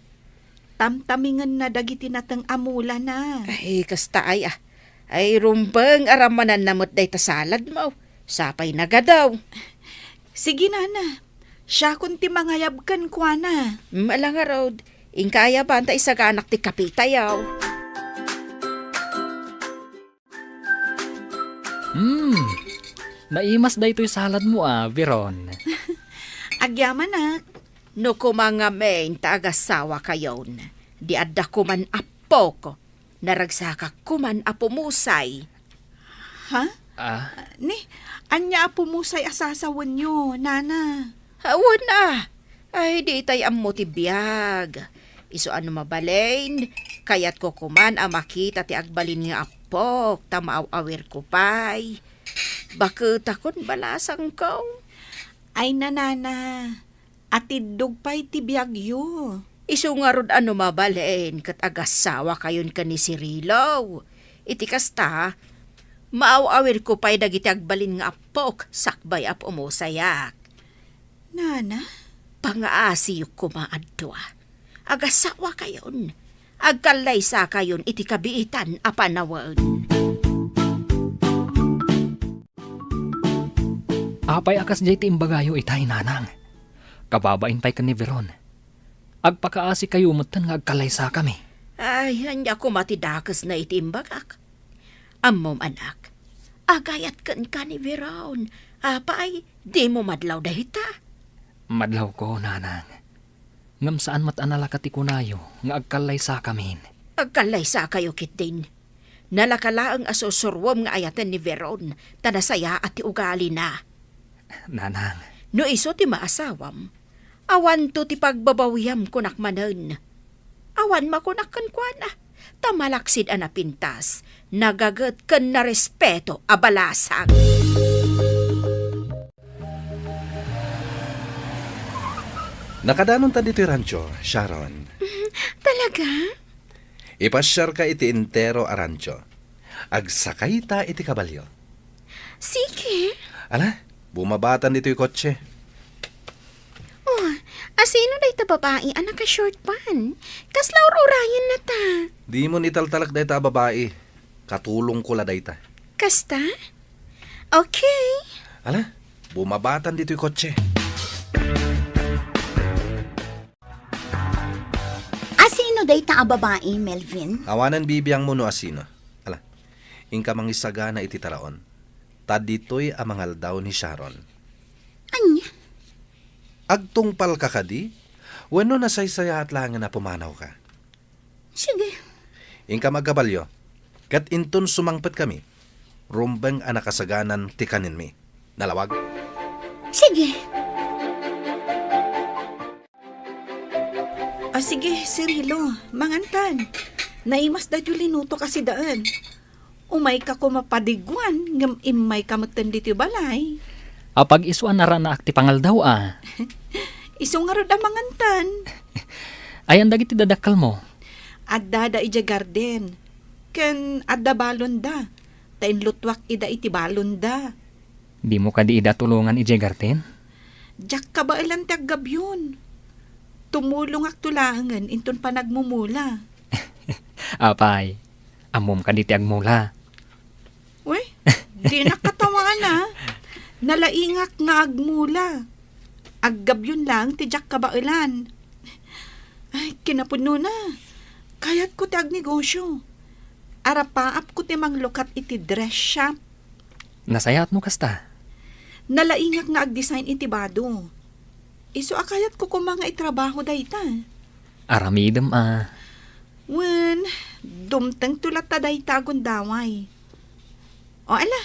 Tamtamingan na dagiti natang amula na. Ay, kasta ay ah. Ay, rumbeng aramanan namot day ta salad mo. Sapay na gadaw. Sige, nana. Siya kun ti mangayabkan kwa na. Malang road. Ingkaya ba anta isa ka anak ti kapitayaw? Naimas da ito'y salad mo Veron. Agyaman nak. No kumanga main taagasawa kayon. Di adda kuman apo ko. Naragsaka kuman apo musay. Ha? Ah, Ni, anya apo mo say asasawan nyo, nana. Hawan na. Ay, di tay ammo ti biyag. Iso ano mabalain. Kayat ko kuman makita ti agbalin nga apok. Tamaaw-awir ko pay. Bakit akon balasang ko? Ay nanana, atidog pa'y tibiyagyo. Iso nga rod ano mabalain kat agasawa kayon ka ni Cirilo. Iti kasta, maaw-awir ko pa'y dagiti agbalin nga apok. Sakbay ap umusayak. Nana? Pangaasiyok ko maadto. Agasawa kayon. Agkalay sa kayon iti kabiitan apanawan. apay akas jay ti imbagayo itay nanang. Kababain pa'y ka ni Veron. Agpakaasi kayo mutan nga agkalaysa kami. Ay, hanya ko matidakas na itimbagak. Ammom anak, agayat kan ka ni Veron. Apay, di mo madlaw dahita. Madlaw ko, nanang. Ngam saan matanala ka ti kunayo nga agkalaysa kami. Agkalay sa kayo kitin. Nalakala ang asusurwom nga ayatan ni Veron, tanasaya at ti ugali na. Nanang, No iso ti maasawam, awan to ti pagbabawiyam kunak manen. Awan makunakkan kwa na, tamalaksid anapintas, nagagat ken na respeto abalasang. Nakadanon ta dito rancho, Sharon. Talaga? Ipasyar ka iti entero a rancho. Agsakay ta iti kabalyo. Sige. Ala, bumabatan dito yung kotse. Oh, asino na ita babae anak ka short pan? Kaslaur orayan na ta. Di mo nitaltalak dahi ta babae. Katulong ko la dahi ta. Kasta? Okay. Ala, bumabatan dito yung kotse. Asino day ta a babae, Melvin? Awanan bibiyang mo no asino. Ala, ingka mangisaga na iti taraon. Tad dito'y amangal daw ni Sharon. Anya? Agtungpal ka kadi? Wano nasaysaya at langan na pumanaw ka. Sige. Ingka magkabalyo. Kat inton sumangpet kami. Rumbeng anakasaganan tikanin mi. Nalawag? Sige. Sige, Cirilo, mangantan. Naimas da linuto kasi daan. Umay ka ko mapadigwan, ngam imay ka matanditi balay. apag isuan na na akti pangal daw Iso nga rod ang mangantan. Ayan dagiti dadakal mo. Adda da ija garden. Ken adda balon da. Tain lutwak ida iti balon da. Di mo ka di ida tulungan ije garten? Jak ka ba ilang taggabyon? Tumulong ak tulangan inton pa nagmumula. Apay, amom ka di ti agmula. Uy, di nakatamaan na. Nalaingak nga agmula. Aggabyon lang ti jak ka ba ilan. Ay, kinapuno na. Kayat ko ti agnegosyo. Arapaap ko ti manglukat iti dress shop. Nasayat mo kasta. Nalaingak nga ag-design iti bado. Iso akayat ko kung mga itrabaho dayta. Aramidem Wen, dumteng tulat ta dayta agundaway. O ala,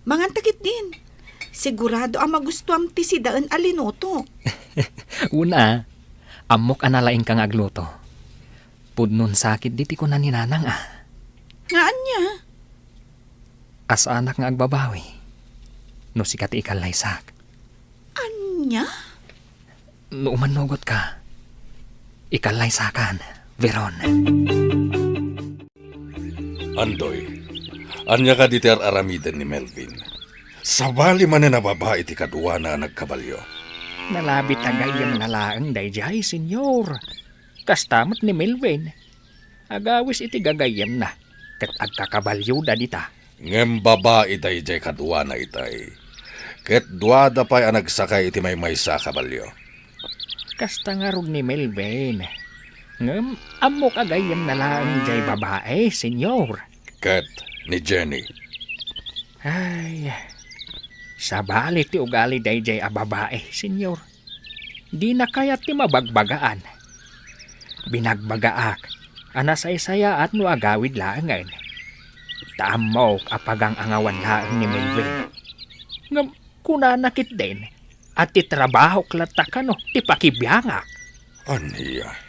mangantakit din. Sigurado ang magustuam ti sidaan alinuto. Una, amok analaing kang agluto. Pudnon sakit diti ko na ninanang Ngaan niya? As anak nga agbabawi. No sikat ikalaysak. Anya? No umanugot ka. Ikalaysakan, Veron. Andoy, anya ka di ter aramiden ni Melvin. Sabali man na babae ti kadwa na nagkabalyo. Nalabit agayam na laang dayjay, senyor. Kastamot ni Melvin. Agawis iti gagayam na. Kat agkakabalyo da dita. Ngem babae dayjay kadwa na itay. Ket duada pa'y ang nagsakay iti may sa kabalyo. Kasta nga rog ni Melvin. Ngem, amok agayam na laang jay babae, senyor. Ket ni Jenny. Ay, sabali ti ugali dayjay a babae, senyor. Di na kaya ti mabagbagaan. Binagbagaak, anasay-saya at no agawid laangan. Taamok apagang angawan laang ni Melvin. Ngam, kuna nakit din, at ti trabaho klata ka no, ti pakibiyangak. Aniya.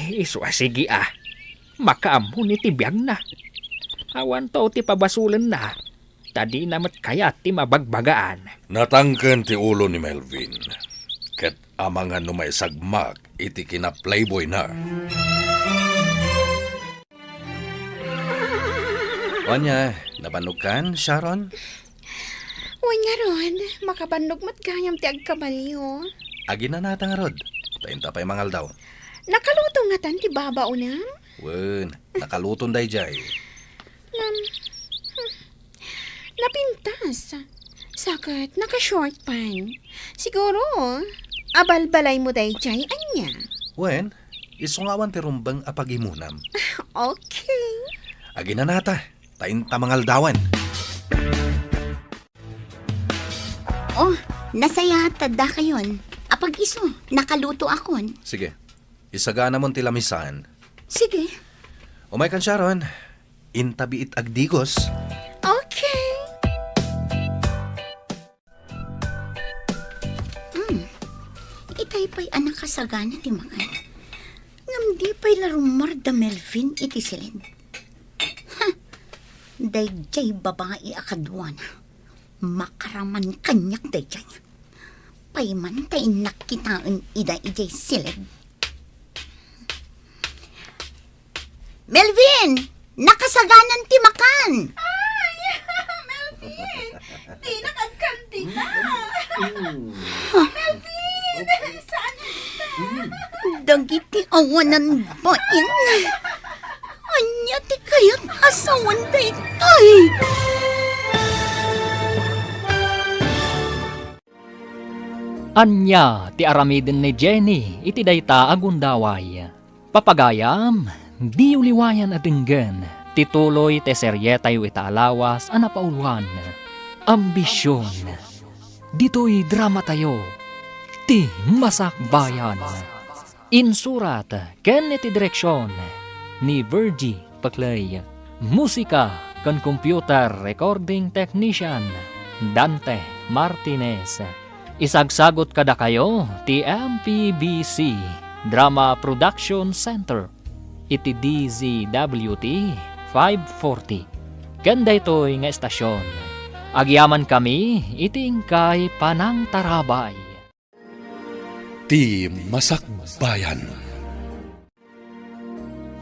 Iso asigi makaammo ni ti biyag na. Awan to ti pabasulan na, tadi namat kaya ti mabagbagaan. Natangken ti ulo ni Melvin. Ket amangan no may sagmak iti kina playboy na. Onya, nabanog kan, Sharon? Uy nga ron, makabandog mat gayam ti agkabalyo. Agi na natang rod. Tainta pa'y mangal daw. Nakaluto nga tan ti baba unam. Wen, nakaluton dayjay. Napintas. Sakit, naka-short pan. Siguro, abalbalay mo day jay, anya. Wen, isungawan ti rumbang apagimunam. Okay. Agi na nata. Tainta mangal dawan. Oh, nasaya tada kayon. Apag iso, nakaluto akon. Sige, isagana mon ti lamisan. Sige. Umay kan, Sharon. Intabiit agdigos. Okay. Itay pa'y anak kasagana ti makan. Ngam di pa'y larumar da Melvin iti silid. Ha! Dayjay babae akadwa na. Makaraman kanyak dayjay niya. Payman tay nakitaan ida ijay silid. Melvin! Nakasaganan ti makan! Di nakagkanti na. Dagiti awanan bain. Anya ti kayat asawan daytoy. Anya ti aramiden ni Jenny iti dayta agundaway. Papagayam, di uliwayan atinggan. Tituloy te seryetayo itaalawas anapauluan. Ambisyon. Dito'y drama tayo. Ti Masakbayan. Insurat ken iti direksyon ni Virgie Paclay. Musika kan computer recording technician Dante Martinez. Isagsagot kada kayo ti MPBC Drama Production Center iti DZWT 540. Ganda ito'y nga estasyon. Agyaman kami iting kay Panang Tarabay. Ti Masakbayan.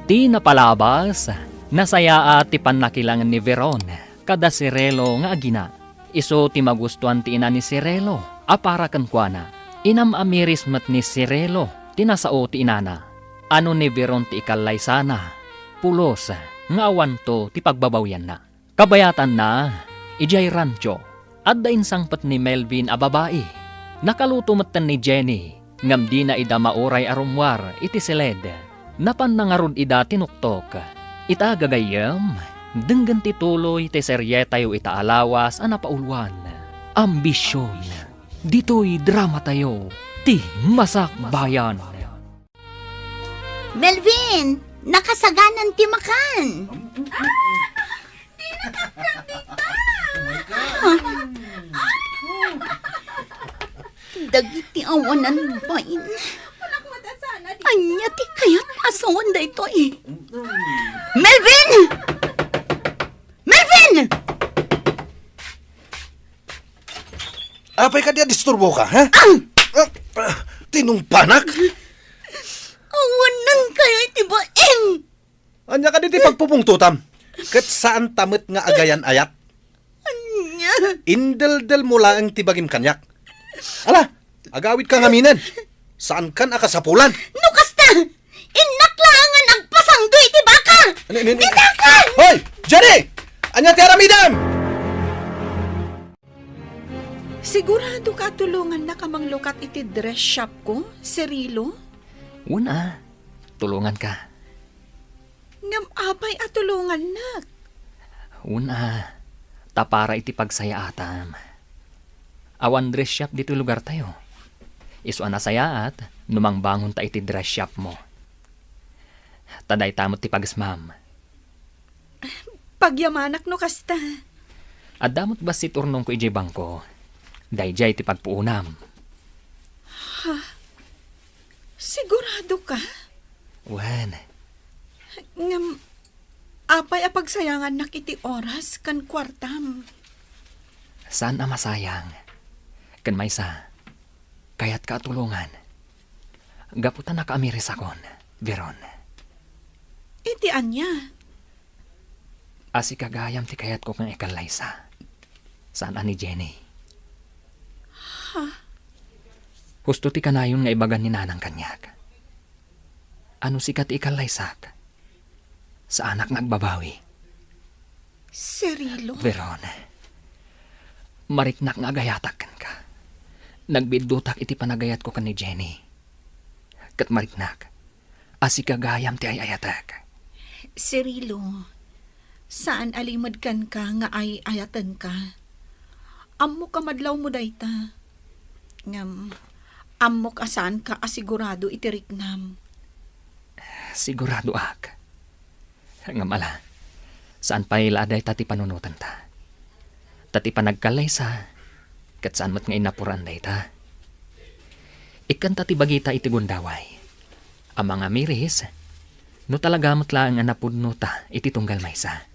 Ti napalabas, nasaya at ti panakilangan ni Veron, kada Sirelo nga agina. Iso ti magustuhan ti ina ni Sirelo, apara kankwana. Inam amiris mat ni Sirelo, tinasao ti inana. Ano ni Veron ti ikalay sana, pulos, nga awan to ti pagbabawyan na. Kabayatan na, ijay rancho, at dain sangpat ni Melvin a babae. Nakaluto matan ni Jenny, ngam di na ida mauray arumwar iti siled. Napan na nga rod ida tinuktok. Ita gagayam, denggan tituloy ti seryetayo itaalawas a napauluan. Ambisyon, dito'y drama tayo, ti Masakbayan. Melvin! Nakasaganan ti makan! Dagiti awanan bain. Anya ti kayat asawan da ito eh. Melvin! Melvin! Apay ka diya disturbo ka, ha? Tinungpanak? Awanan kayo iti bain! Anya ka diti pagpupungtutam. Kat saan tamet nga agayan ayat? Anya. Indel-del mula ang tibagim kanyak. Ala, agawid ka ngaminan. Saan kan akasapulan? No kasta! Inaklangan ang pasangdoy ti baka! Bitakan! Hoy! Jenny! Anya ti aramidam! Sigurado ka tulungan na kamang lukat iti dress shop ko, Cirilo? Una, tulungan ka. Ngam apay at tulungan nak. Una, tapara iti pagsaya atam. Awan dress shop dito lugar tayo. Isu na saya at numang bangon ta iti dress shop mo. Taday tamot ti pagasmam. Pagyamanak no kasta. Adamot ba si turnong ko ijay bangko? Dayjay ti pagpuunam. Sigurado ka? Wen, Ngam apay a pagsayangan nak iti oras kan kwartam. saan na masayang? Kan maysa, kayat ka tulungan. Gaputan na kaamiris akon, Veron. Iti anya. Asi kagayam ti kayat ko kang ikalaysa. Saan ani Jenny? Husto ti kanayon nga ibagan ni nanang kanyak. Ano sikat ikalaysak? Sa anak nagbabawi. Cirilo? Veron, mariknak nga agayatak kan ka. Nagbidutak iti panagayat ko kan ni Jenny. Kat mariknak, asi kagayam ti ayatak. Cirilo, saan alimad kan ka nga ay ayatan ka? Ammo ka madlaw mo dayta. Ngam, ammo ka saan ka asigurado itiriknam. Sigurado ak. Nga mala, saan pa ilaaday tati panunutan ta? Tati panagkalay sa, kat saan mat nga inapuran day ta? Ikan tati bagita iti gundaway. Ang mga miris, no talaga matlaang anapudno ta iti tunggal maysa.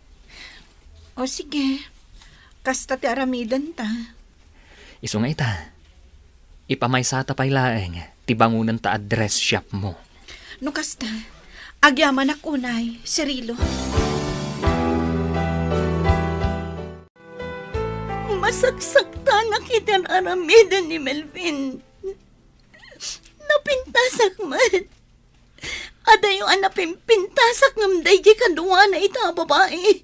O sige, kasta ti aramidan ta. Isu nga ita, ipamaysa ta pay laeng, ti bangunan ta address shop mo. No kasta, agyaman ak unay, Cirilo. Masagsakta na kita aramidan ni Melvin. Napintasak man. Adayo ang napimpintasak ng dayji kadwa na ita babae.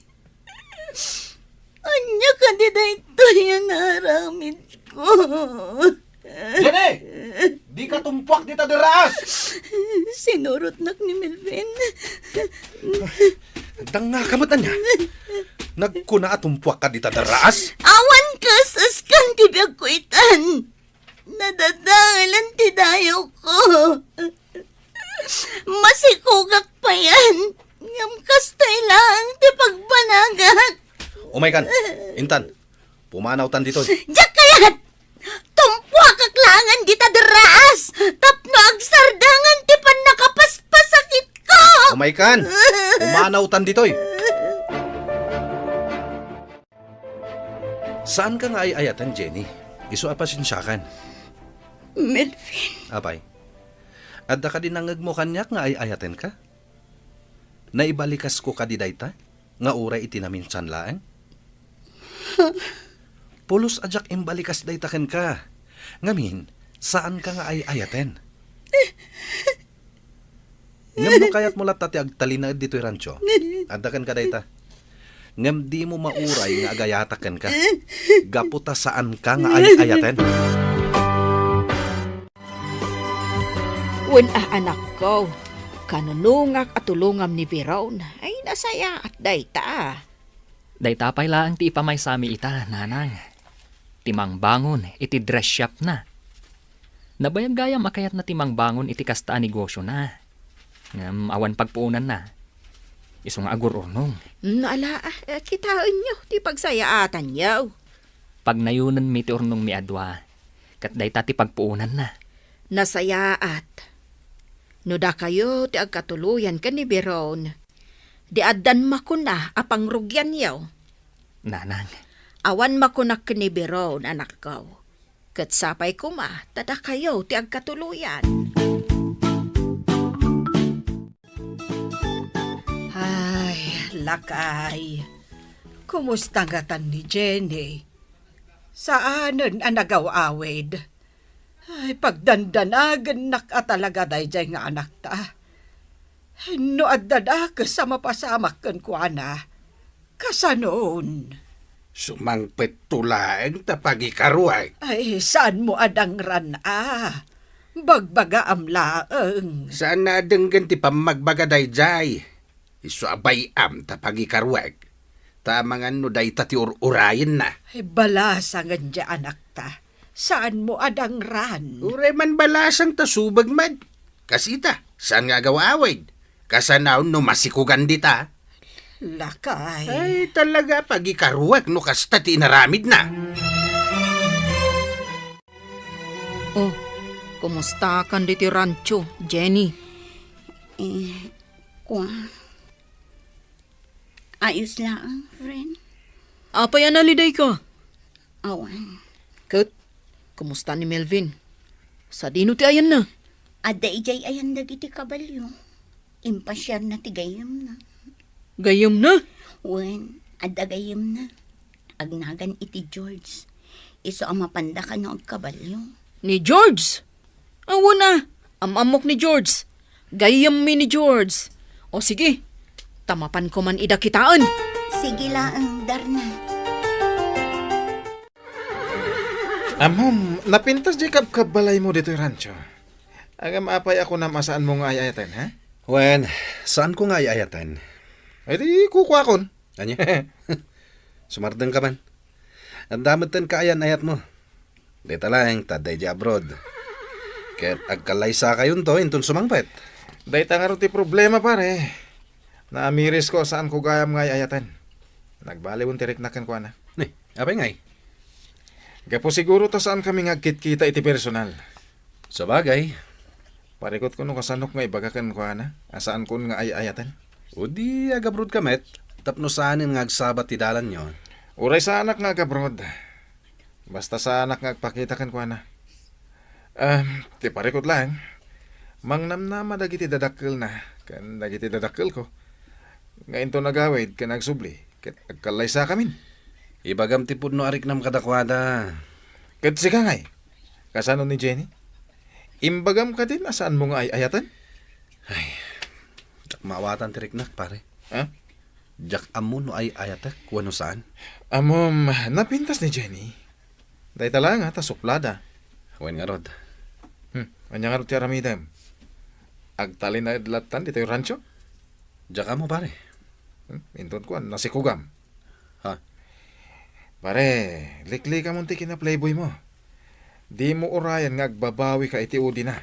Anya ka di dayto yung aramid ko. Jenny! Di ka tumpak di tadiraas! Sinurot nak ni Melvin. Danga kamatan niya. Nagkuna at tumpak ka di tadiraas? Awan ka saskan tibiyag ko itan. Nadadalan ti dayo ko. Masikugak pa yan. Ngam kastay lang ti pagbanagak. Umaykan, Intan, pumanaw tan dito. Diyak kayat! Tumpwa kaklangan di tadaraas. Tapno agsardangan ti pan nakapaspasakit ko. Umaykan, pumanaw tan dito. Saan ka nga ay ayatan, Jenny? Isu apasensyakan. Melvin, Apay, adda ka din nangag mo kanyak nga ay ayaten ka? Naibalikas ko ka di dayta? Nga uray itinaminsan laang? Pulos ajak imbalikas dayta ken ka. Ngamin, saan ka nga ay ayaten? Ngam no kayat mo latati agtalina dito'y rancho. Adda kan ka dayta. Ngam di mo mauray nga agayataken ka. Gaputa saan ka nga ay ayaten? Wen anak ko, kanunungak at tulungam ni Veron, ay nasaya at dayta. Day tapay lang ti ipamaysami ita, nanang. Timang bangon, iti dress shop na. Nabayag-gayam akayat na timang bangon iti kasta negosyo na. Ngam awan pagpuunan na. Isu nga agur urnong. Naala, kitaan nyo, ti pagsayaatan nyo. Pag nayunan mi ti urnong mi adwa, kat day ti pagpuunan na. Nasayaat. No da kayo ti agkatuluyan ka ni Veron. Di addan makuna apang rugyan yaw. Nanang, Awan makunak ni Veron, anak ko. Kat sapay kuma, tada kayo ti agkatuluyan. Ay, Lakay, kumusta nga tan ni Jenny? Saanan ang nagaw-awid? Ay, pagdandanagan nakatalaga dayjay nga anak ta. No addada sa mapasamak kan kuana. Kasanoon? Sumangpet tulaeng tapagikaruay. Ay, saan mo adang ran Bagbaga am laeng. Saan na denggan ti pamagbagaday jay? Isu abay am tapagikaruay. Tamangan no day tati urayin na. Ay, balasangan dya anak ta. Saan mo adang ran? Uray man balasang tasubag man. Kasita, saan nga gawaawid? Kasanaon no masikugan dita. Lakay. Ay, talaga pagikaruak no kasta ti inaramid na. Oh, kumusta kan diti rancho, Jenny? Ayos lang, friend. Apa yan naliday ka? Awan. Kat, kumusta ni Melvin? Sa dino ti ayan na? Adda ijay ayan dagiti kabalyo. Impasyar na ti gayam na. Gayom na? Wen, adda gayam na. Agnagan iti George. Iso ang mapanda ka na og kabalyo. Ni George? Awa na, amok ni George. Gayam mi ni George. O sige, tamapan ko man idakitaan. Sige lang, Darna. Amom, napintas di kabalay mo dito yung rancho. Agam apay ako na masaan mo nga ayatan, ha? Wen, saan ko nga iayatan? Ay di kukuha kon. Anya? Sumardeng ka man. Ang damitan kaayan ayat mo. Dita lang, taday di abroad. Ket agkalaysa kayon to, intun sumangpet. Day tangarot ti problema pare. Naamiris ko saan ko gayam nga ayatan. Nagbaliwon tirik na kan ko na. Ni, apay ngay? Gapo siguro to saan kami ngagkit-kita iti personal. Sa bagay, Parikot ko no kasanok nga ibagakan ko na. Asaan ko nga ayatan. o di agabrod kamet, tapno saanin nga agsabat ti dalan nyo. Uray sa anak nga gabrod. Basta sa anak nga agpakita kan ko na. Ti parikot lang. Mangnamnama dagiti dadakkel na. Kan dagiti dadakkel ko. Ngayon to nagawid kan agsubli. Ket agkalay sa kamin. Ibagam ti pudno arik nam kadakwada. Ket sika ngay. Kasano ni Jenny? Imbagam ka din asaan mo nga ayatan? Jak maawatan ti riknak pare. Ha? Jak amon no ay ayatek, kuwano saan? Amom, napintas ni Jenny. Day talang ta suplada. Wen nga rod. Anya nga ti aramidem. Agtali na idlatan dito yung rancho. Jak amo pare. Inton ko, nasikugam. Ha? Pare, likli ka munti kina playboy mo. Di mo urayan nga agbabawi ka iti udi na.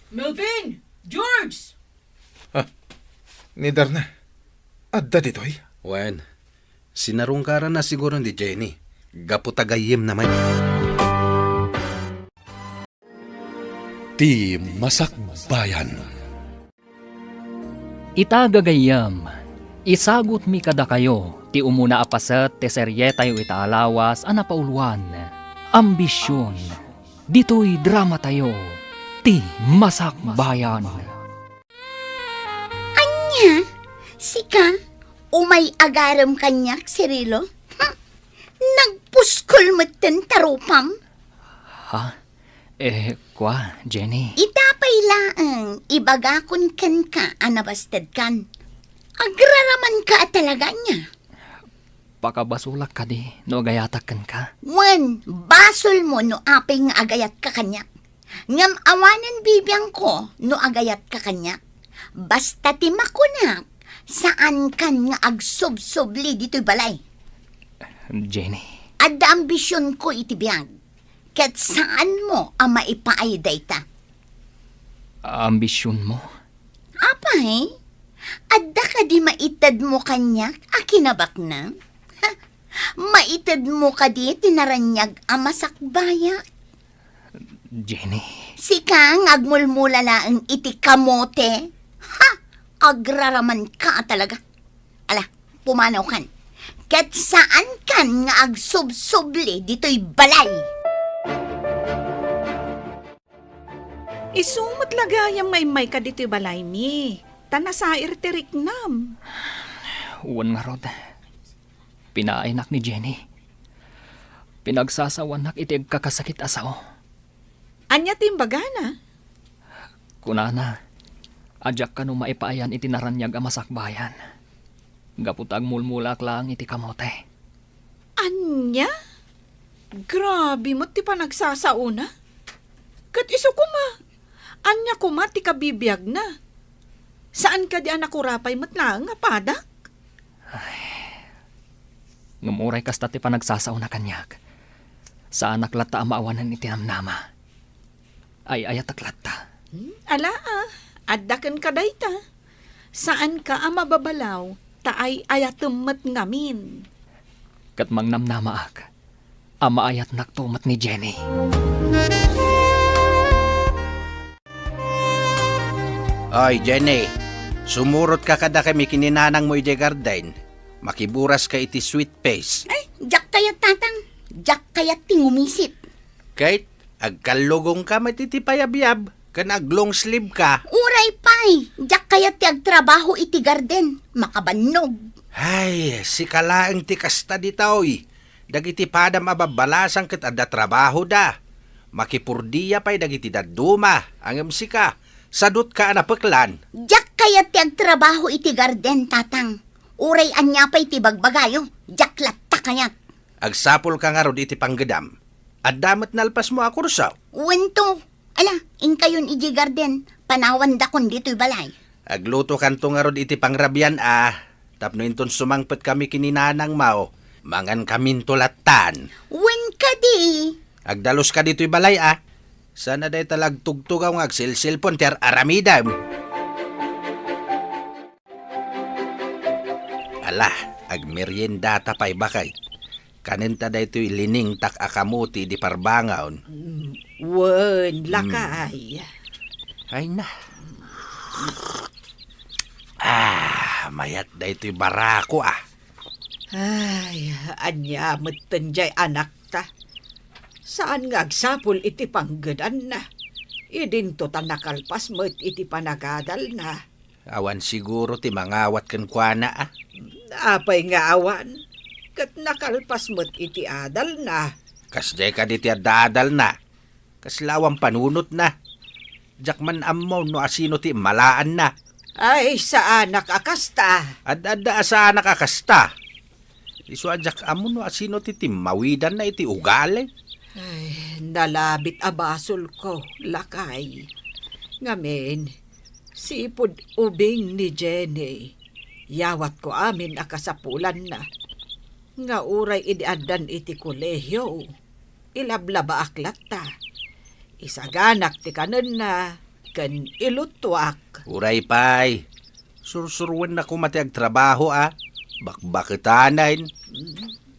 Melvin! George! Nidar na. Adda ditoy. Wen, sinarungkaran na siguro ni Jenny. Gapo tagayim naman. Ti Masakbayan. Itagagayam, isagot mi kada kayo, ti umuna apasat ti seryetayo itaalawas anapauluan. Ambisyon, dito'y drama tayo, ti Masakbayan. Anya, sika, umay agaram kanyak, Cirilo? Nagpuskol mo ten tarupam? Ha? Kwa, Jenny? Itapay laang, ibagakon kan ka, anabastad kan. Agraraman ka talaga niya. Pakabasulak ka di, no agayatakan ka. Wen, basol mo no apay nga agayat ka kanyak. Ngam awanan bibiyang ko no agayat ka kanyak. Basta timakunak, saan kan nga agsubsubli dito'y balay. Jenny, Adda ambisyon ko itibiyang. Ket saan mo ang maipaay dayta? ambisyon mo? Apay, adda ka di maitad mo kanyak, akinabak na. Maitad mo ka di tinaranyag ang masakbayak. Jenny, Sika ngagmulmula na ang iti kamote. Ha! Agraraman ka talaga. Ala, pumanaw kan. Ket saan kan nga agsubsubli dito'y balay? Isumot lagayang may ka dito'y balay mi. Tanasair ti riknam. Uwan nga rod. Pinainak ni Jenny. Pinagsasawanak iti kakasakit asao. Anya timbagana? Kunana, ajak ka no maipaayan iti naranyag amasakbayan. Gaputag mulmulak lang iti kamote. Anya? Grabe mo ti pa nagsasauna? Kat iso kuma. Anya kuma ti kabibiyag na. Saan ka di anak urapay matlang nga padak? Ngumuray kasta ti pa nagsasauna kanyag. Sa anak lata amaawanan iti namnama. Ay ayatak lata. Ala addakan ka dayta. Saan ka mababalaw? Taay ayatummat ngamin. Kat mangnamnama ak. Amaayat naktumat ni Jenny. Oy, Jenny, sumurot ka kada kami kininanang mo iti garden. Makiburas ka iti sweet face. Ay, jak kayat tatang. Jak kayat tingumisit. Kahit agkalugong ka matitipayab-yab, kan aglong sleeve ka. Uray pay. Jak kayat ti agtrabaho iti garden. Makabannog. Ay, si kalaeng ti kasta di taoy. Dagiti padam ababalasang ket adda trabaho da. Makipurdiya pay dagiti daduma, angem sika. Sadut ka anapeklan. Jak kayat ti agtrabaho iti garden tatang. Uray anya pay ti bagbagayo. Jak latta kayat. Agsapol ka nga rod iti panggedam. Addamat nalpas mo ako rusaw. Wento. Ala, in kayon iti garden. Panawan da kon dito'y balay. Agluto kanto nga rod iti pangrabyan Tapno inton sumangpet kami kininanang mao. Mangan kamin tulatan. Wen ka di. Agdalos ka dito'y balay Sana day talag tugtugaw nga agsilsilpon ter aramidam. Ala, agmeryendata pa'y bakay. Kanenta day to'y lining tak akamuti di parbangaon. Wen, lakay. Ay na. Mayat day to'y barako Ay, anya matanjay anak ta. Saan nga agsapol iti panggadan na? Idinto ta nakalpas mo't iti panagadal na. Awan siguro ti mangawat kan kuana Apay nga awan. Kat nakalpas mo't iti adal na. Kasjay ka di ti adadal na. Kaslawang panunot na. Jakman ammo no asino ti malaan na. Ay, sa anak akasta. Ad-adda sa anak akasta. Isu ajak amo no asino ti timawidan na iti ugali. Ay, nalabit abasol ko, lakay. Ngamen, sipod ubing ni Jenny. Yawat ko amin akasapulan na. Nga uray idiadan iti kolehyo. Ilablaba aklat ta. Isaganak ti kanan na. Kan ilutwak. Uray pay. Sursurwan na kumati agtrabaho Bakbakitanan.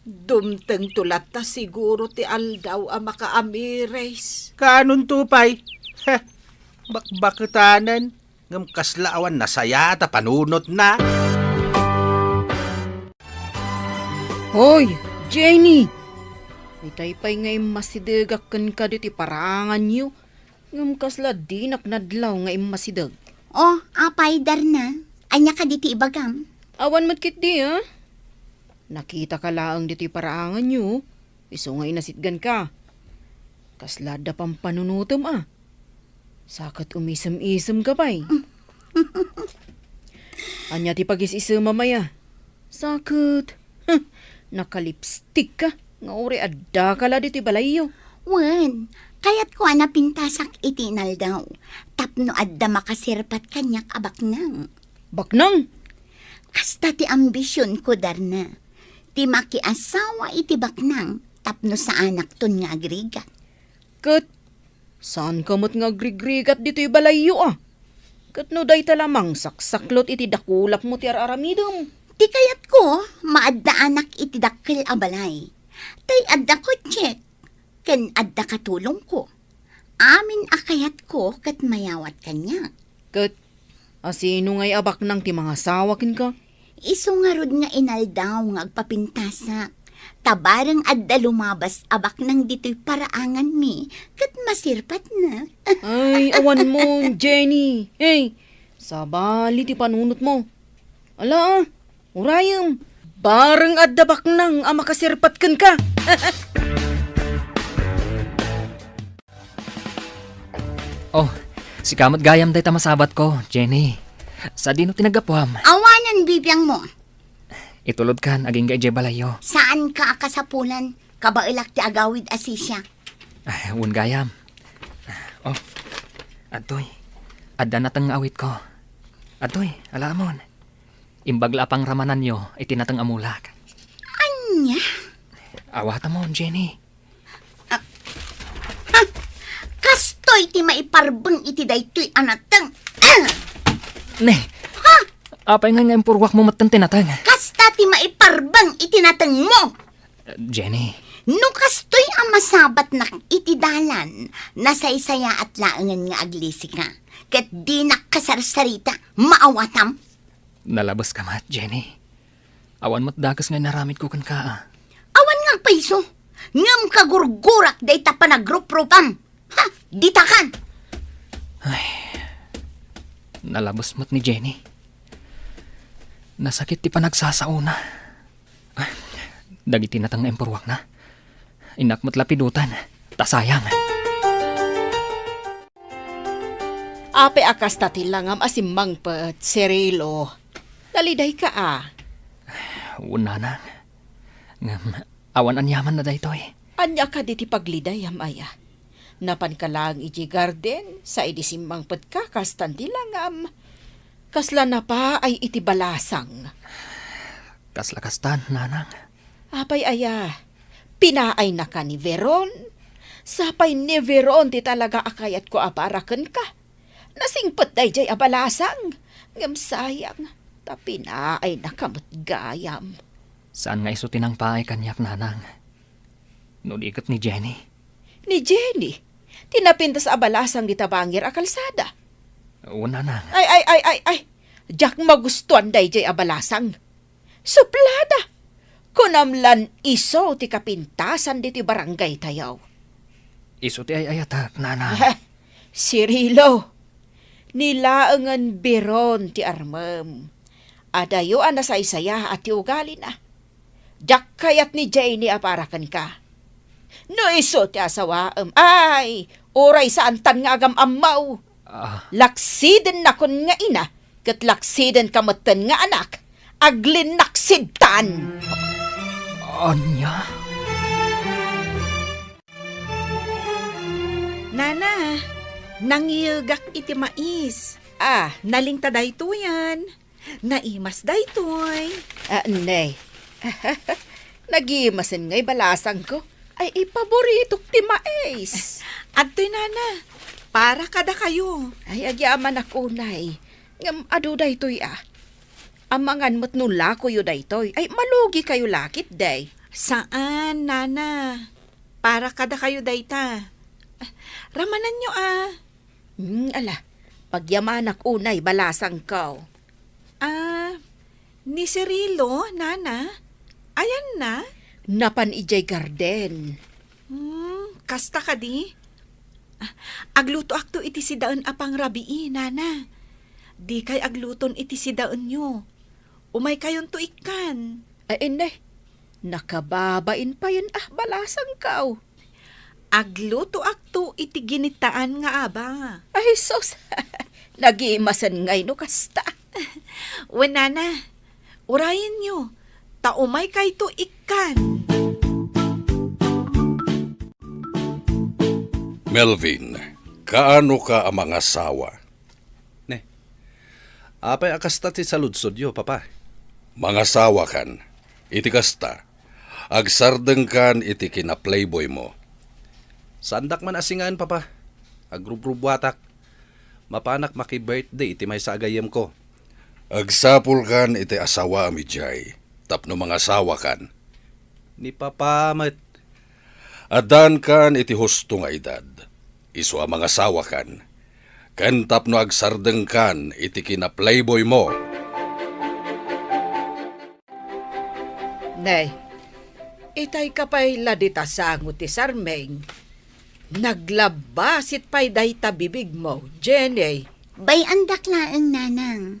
Dumteng tulat ta siguro ti aldaw a makaamires. Kanon tupay. Bakbakitanan. Ngam kaslaawan na saya ta panunot na. Hoy, Jenny! Itay pa'y ngay masidagakan ka diti parangan niyo. Ngam kasla dinak nadlaw ngay masidag. Oh, apay dar na. Anya ka diti ibagam. Awan matkit di Nakita ka laang diti parangan niyo. Iso ngay nasitgan ka. Kasla da pang panunutom Sakat umisem-isem ka pa'y. Anya ti pagis-isem mamaya. Sakit. Nakalipstick ka. Nga uri adda ka la diti balayo. Wen, kayat ko pintasak itinal daw. Tapno adda makasirpat kanyak abaknang. Baknang! Kasta ti ambisyon ko darna. Ti makiasawa iti baknang. Tapno sa anak ton nga agrigat. Kat, saan ka mo't nga grigrigat dito'y balayo Kat no day talamang saksaklot iti dakulap mo ti araramidom. Ti kayat ko, maadda anak iti dakkel abalay. Tay adda ko check. Ken adda katulong ko. Amin akayat ko kat mayawat kanya. Kat, asino nga'y abak nang ti mga sawakin ka? Iso nga rod nga inaldaw nga agpapintasak. Tabarang adda lumabas abak nang dito'y paraangan mi. Kat masirpat na. Ay, awan mo, Jenny. Hey, sabali ti panunot mo. Ala, Urayam, bareng adda baknang ang makasirpatkan ka. Oh, si kamot gayam day tamasabat ko, Jenny. Sa dino tinagapwam. Awanan bibiyang mo. Itulod kan, aging kay balayo. Saan ka akasapulan? Kabailak ti agawid asisya. Ay, un gayam. Oh, adoy. Adda natang awit ko. Adoy, alamon. Imbagla pang ramanan nyo, itinatang amulak. Anya? Awata mo, Jenny. Kastoy ti maiparbeng iti daytoy anateng. Ne, apay nga nga purwak mo matan tinatang. Kasta ti maiparbeng iti nateng mo. Jenny, No kastoy ang masabat na iti dalan, nasaysaya at laangan nga aglisi ka. Kat di nakasarsarita, maawatam. nalabas ka mat, Jenny. Awan mo't dakas nga naramid ko kan ka. Awan nga paiso, ngam kagurgurak day ta pa nagrupropam. Ha, ditakan. Nalabas mo't ni Jenny. Nasakit ti panagsasauna. Ay, dagiti natang empurwak na. Inak mo't lapidutan. Tasayang. Ape akas tatilangam asimang pat, Cirilo. Daliday ka Una na. Ngam, awan anyaman na daytoy. Anya ka di ti pagliday amaya. Napan ka lang iti garden, sa idisimbang pat ka, kastan tilangam. Kasla na pa ay iti balasang. Kaslakastan, nanang. Apay aya, pinaay na ka ni Veron. Sapay ni Veron ti talaga akayat ko aparaken ka. Nasingpet day jay abalasang. Ngam sayang, tapinaay na kamot gayam. Saan nga iso tinang paay kanyak, nanang? Nulikot ni Jenny. Ni Jenny, tinapintas abalasang di tabangir a kalsada. Una nang. Ay. Jack magustuhan day jay abalasang. Suplada. Kunamlan iso ti kapintasan di ti barangay tayaw. Iso ti ay ayatak, nanang. Cirilo, nilaangan biron ti armam. Adayo ang nasaysaya at ti ugali na. Jack kayat ni Jenny aparakan ka. No iso ti asawaam. Ay, oray saan tan nga agam amaw. Laksiden na kun nga ina, kat laksiden kamatan nga anak, aglin naksidtan. Anya? Nana, nangiyagak iti mais. Nalingta dayto yan. Naimas daytoy. Nay, nagimasin nga'y balasang ko. Ay, ipaboritok ti mais. Adtoy nana, para kada kayo. Ay, agyaman ako, nay. Ngam, ado daytoy Amangan mo't nula ko yu daytoy. Ay, malugi kayo lakit, day. Saan, nana? Para kada kayo dayta. Ramanan nyo Ala, pagyamanak unay, balasang ko. Ni Cirilo, nana? Ayan na? Napan ijay garden. Kasta ka di? Agluto akto iti sidaan apang rabii, nana. Di kay agluton iti sidaan nyo. Umay kayon to ikan. Ay, inay, nakababain pa yun balasang ko. Agluto akto iti ginitaan nga aba. Ay, sos, nagimasan ngay no kasta. Nana, urayin nyo. Taumay kay to ikan. Melvin, kaano ka ang mga sawa? Apay akasta ti saludsod yo, papa. Mga sawa kan, iti kasta, agsardeng kan iti kina-playboy mo. Sandak man asingan, papa. Agrubrubuatak. Mapanak maki-birthday iti may sagayem ko. Agsapul kan iti asawa amijay, tapno mga sawa kan. Ni papa mat. Adan kan iti husto nga edad, iso ang mga sawa kan. Kan tapno agsardeng kan iti kina-playboy mo. Nay, itay kapay ladita sangot ti Sarmeng. Naglabasit pay dayta bibig mo, Jenny. Bay andak laeng nanang.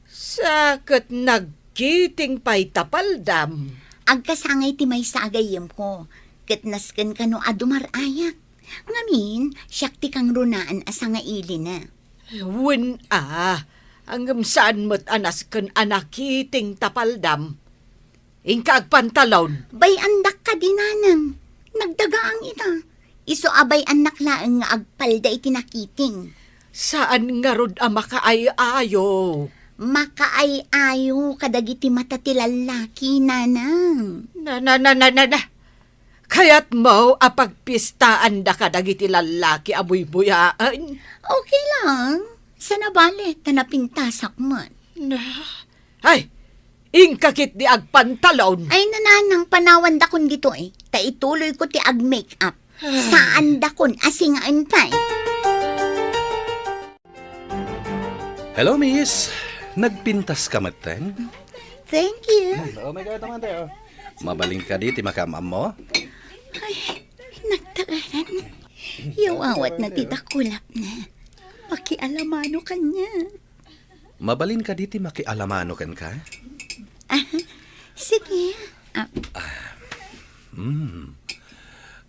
Sakit kiting pa'y tapaldam. Agkasangay ti may sagayem ko. Katnasken ka no adumarayak. Ngamin, siyak ti kang runaan asa nga ili na. Wen hanggang saan mo't anas kan anak kiting tapaldam. Ingka agpantalon. Bay andak ka dinanang. Nagdagaang ita. Iso abay anak laeng nga agpalda iti nakiting. Saan nga rod makaayo? Makaay-ayo kadagiti mata ti lalaki, nanang. Na. Kaya't mo apagpistaan da ka dagiti lalaki abuy-buyaan. Okay lang. Sana bale, tanapintasak man. Ay, ingkakit di agpantalon. Ay nananang panawan dakon dito eh. Taituloy ko ti ag-makeup. Saan dakon asingaan pa eh. Hello, miss. Nagpintas ka matan? Thank you. Oh my God, naman tayo. Mabaling ka di, makamam mo? Ay, nagtagaran. Yawawat na titakulap na. Pakialamano kanya. Mabalin ka di, makialamano kan ka? Sige.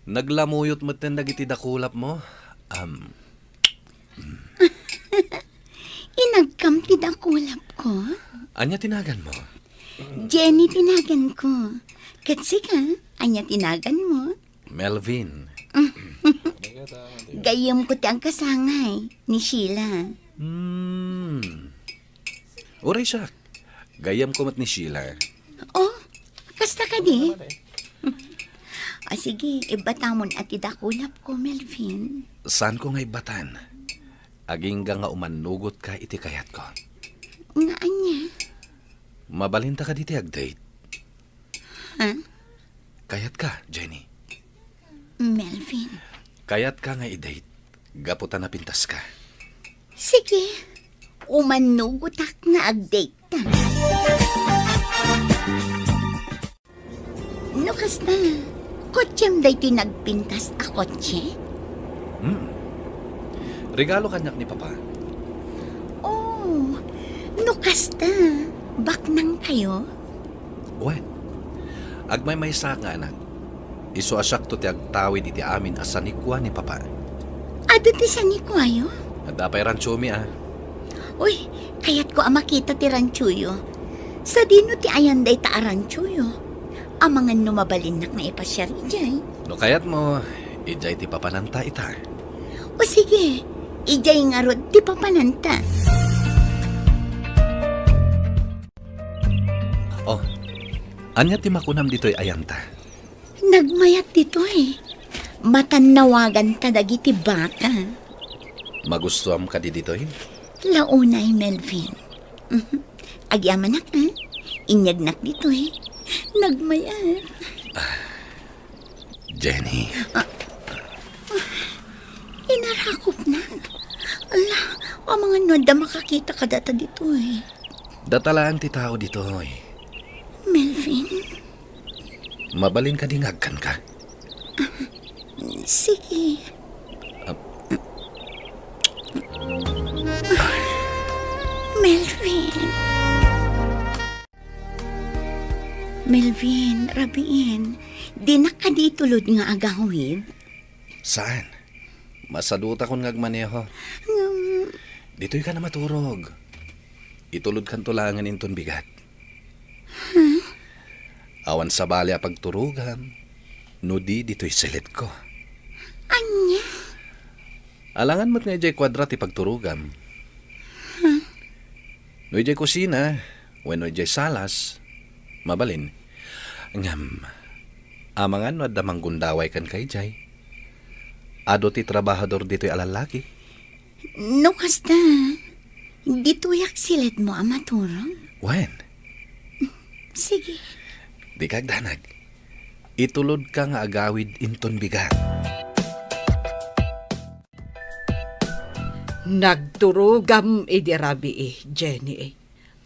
Naglamuyot mo ten dagiti dakulap mo? Inagkam titakulap ko. Anya tinagan mo? Jenny tinagan ko. Kasi ka, anya tinagan mo. Melvin. Gayam ko ti ang kasangay ni Sheila. Uray siya. Gayam ko mat ni Sheila. Oh, kasta ka di? Sige, ibatamon at idakulap ko, Melvin. Saan ko nga'y batan? Aging nga umanugot ka iti kayat ko. Nga anya? Mabalinta ka diti ag-date. Ha? Kayat ka, Jenny. Melvin. Kayat ka nga i-date. Gaputan na pintas ka. Sige, umanugutak nga ag-date ta. No, kasta, kotsem day tinagpintas a kotse? Regalo kanyak ni Papa. Oh, no, kasta, baknang kayo? Uwe, agmay may sa nga anak. Iso asyak to ti agtawid iti amin asanikwa ni Papa. Ado ti sanikwayo? Adapay ranchumi Uy, kayat ko makita ti ranchuyo. Sa dino ti ayan day ta ranchuyo. Amangan numabalin nak nga ipasyari jay. No kayat mo, ijay ti papananta ita. O sige, ijay nga rod ti papananta. Oh, anya ti makunam dito'y ayanta. Nagmayat dito eh. Matanawagan ta dagiti baka. Magustuam ka di dito'y? Launay, Melvin. Agyaman nak, inyagnak dito eh. Nagmayat. Jenny. Inarakop na. Ala, ang mga noda makakita ka data dito eh. Datalaan ti tao dito'y. Melvin, Mabalin ka di ngagkan ka. sige. Melvin. Melvin, rabiin. Di na ka di tulod nga agawid. Saan? Masaduta kon ngagmaneho. Dito'y ka na maturog. Itulod kan tulangan inton bigat. Awan sa bali a pagturugan. Nudi dito'y silit ko. Anya? Alangan mo't nga ijay kwadrat ipagturugan. No ijay kusina, when no ijay salas, mabalin. Ngam, amangan no adamang gundaway kan kay jay. Ado ti trabahador dito'y alalaki. No, kasta. Dito yak silit mo amaturong. When? Sige. Di kagdanag. Itulod ka nga agawid inton bigat. Nagturugam idirabi Jenny.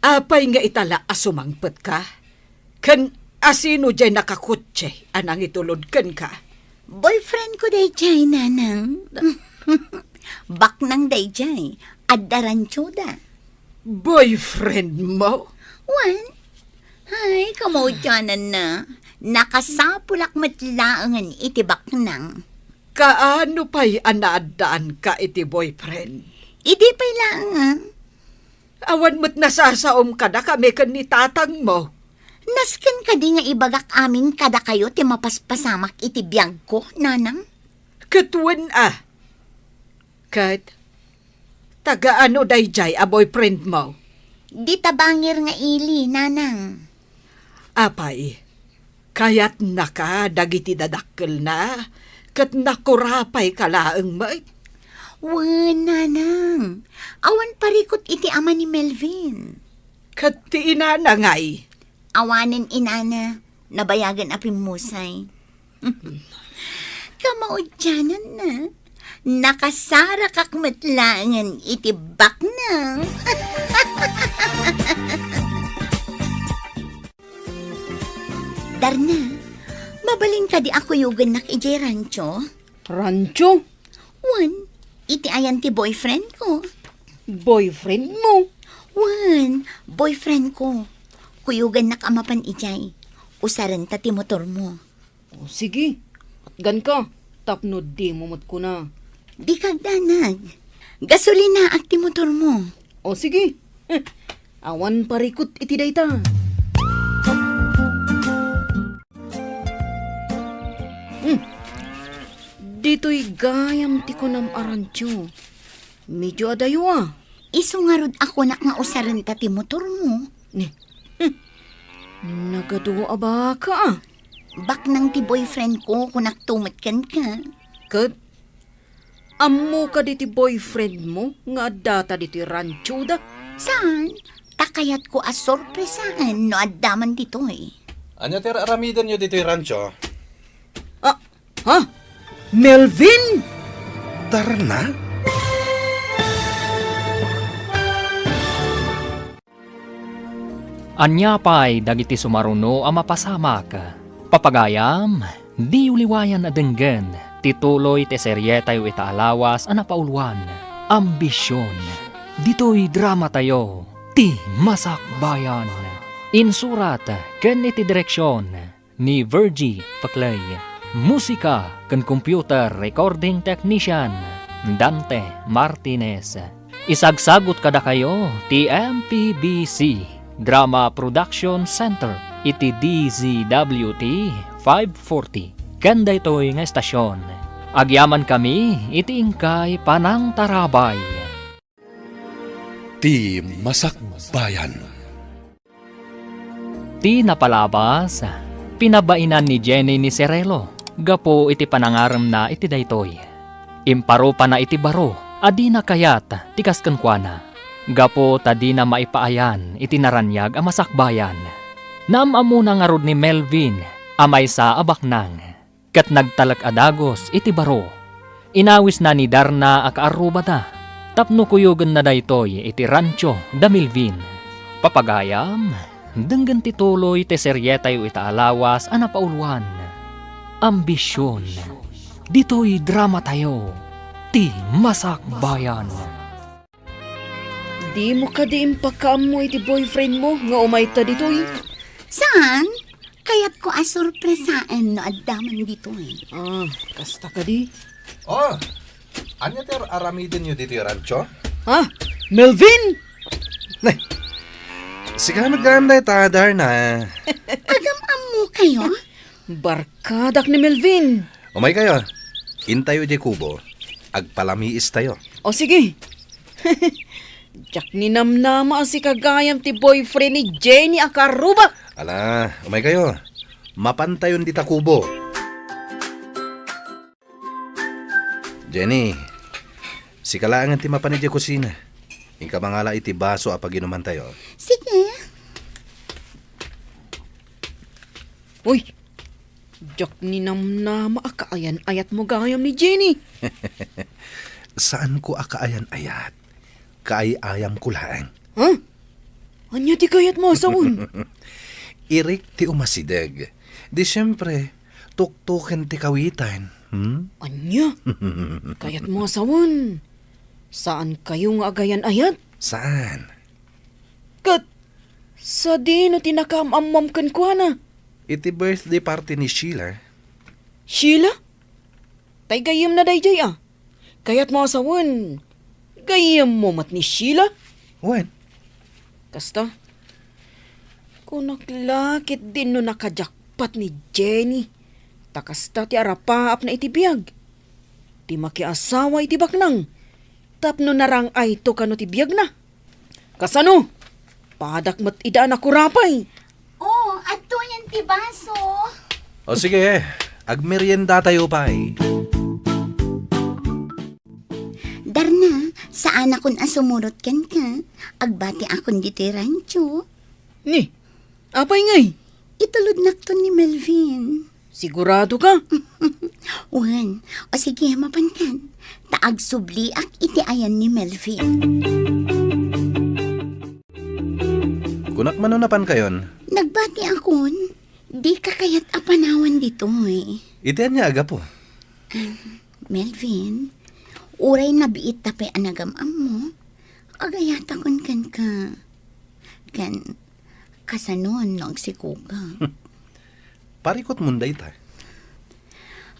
Apay nga itala asumangpet ka. Kan asino dyan nakakutse anang itulod kan ka. Boyfriend ko day jay, nanang. Baknang day jay. Adaranchoda. Boyfriend mo? Wan, Ay, kamodyanan na. Nakasapulak matlaangan itibak nang. Kaano pa'y anaadaan ka iti boyfriend? Idi pa'y lang Awan mo't nasasaom ka na kami kan ni tatang mo. Nasken ka di nga ibagak amin kada kayo ti mapaspasamak iti biyag ko, nanang. Katuan Kat, taga-ano dayjay a boyfriend mo? Di tabangir nga ili, nanang. Apay, kayat naka dagiti dadakkel na, kat nakurapay kalaang may. Wan, nanang. Awan parikot iti ama ni Melvin. Kat ti inanangay. Awanin inana, nabayagan apimusay. Kamaudyanan na. Nakasara kakmatlangan itibak na. Darna, mabalin ka di ako yugan nak ijay rancho. Rancho? Wan, iti ayan ti boyfriend ko. Boyfriend mo? Wan, boyfriend ko. Kuyugan nak amapan ijay. Usaran ta ti motor mo. O sige, at gan ka. Tapno di mumot ko na. Di kagdanag. Gasolina ak ti motor mo. O sige, awan parikot iti dayta. Dito'y gayam ti ko nam arancho. Medyo adayo Isungarod ako nak nga usaran ta ti motor mo. Nagaduwa ba ka Bak nang ti boyfriend ko kung naktumatkan ka. Kat, ammo ka diti boyfriend mo nga data diti rancho da. Saan? Takayat ko as sorpresaan no addaman dito Anya ter aramidan nyo dito yung rancho? Ha? Melvin? Darna? Anya pa'y dagiti sumaruno a mapasamak. Papagayam, di uliwayan a denggen, tituloy te seryetayo itaalawas a napauluan. Ambisyon, dito'y drama tayo, ti Masakbayan. Insurat, ken iti direksyon, ni Virgie Paclay. Musika, ken computer recording technician, Dante Martinez. Isagsagot kada kayo, ti MPBC. Drama Production Center, iti DZWT 540. Kanda ito'y nga estasyon. Agyaman kami, iti ingkay Panang Tarabay. Ti Masakbayan. Ti napalabas, pinabainan ni Jenny ni Serelo. Gapo iti panangaram na iti daytoy. Imparo pa na iti baro, adi na kayat, tikas kankwana. Gapo tadi na maipaayan iti naranyag a masakbayan. Naamamuna nga rod ni Melvin amay sa abaknang. Kat nagtalak adagos iti baro. Inawis na ni Darna a kaaruba na. Tapno kuyugan na daytoy iti rancho da Melvin. Papagayam, denggan tituloy te seryetayo itaalawas a napauluan. Ambisyon, dito'y drama tayo, ti Masakbayan. Di mo ka di impakaam mo iti boyfriend mo nga umayta dito'y. Saan? Kayat ko as sorpresaan no addaman dito Kasta ka di. Oh, anya ter aramidan nyo dito yung rancho? Ha? Melvin? Sige magdaan dahi ta, Darna. Agam-am mo kayo? Barkadak ni Melvin. Umay kayo, intayo di kubo, agpalamiis tayo. O sige. Jak ni namnama si kagayam ti boyfriend ni Jenny Akaruba. Ala, umay kayo, mapantayon di ta kubo. Jenny, si kalaangan ti mapanid di kusina. Ingka mangala iti baso apaginuman tayo. Sige. Uy, jak ni namnama akaayan ayat mo gayam ni Jenny. Saan ko akaayan-ayat? Kaay-ayam ko lang. Ha? Anya ti kayat mo asawon? Irik ti umasideg. Di siyempre, tuktukin ti kawitan. Anya? Kayat mo asawon? Saan kayo nga agayan ayat? Saan? Kat, Sa di no tinakaamam kan kwa na. Iti birthday party ni Sheila. Sheila? Tay gayam na dayjay ah. Kaya't mo asawan. Gayam mo mat ni Sheila? When? Kasta? Kunaklakit din no nakajakpat ni Jenny. Takasta ti arapaap na itibiyag. Ti makiasawa iti baknang. Tapno narang ay to kano ti biyag na. Kasano? Padak mat idaan ako rapay. Oh, ato yan ti baso. O sige, agmerienda tayo pa Darna, saan akon asumurot kan ka? Agbati akon dito rancho. Ni, apay ngay? Itulod nakton ni Melvin. Sigurado ka? Wan, o sige, mapankan. Taag subli ak iti ayan ni Melvin. Kunak manunapan kayon. Nagbati akon, di ka kayat apanawan dito eh. Itian niya aga po. Melvin, uray na biit tapay anagam-am mo. Agayat akon kan ka. Kan, kasanon nagsikuga. Parikot munday ta.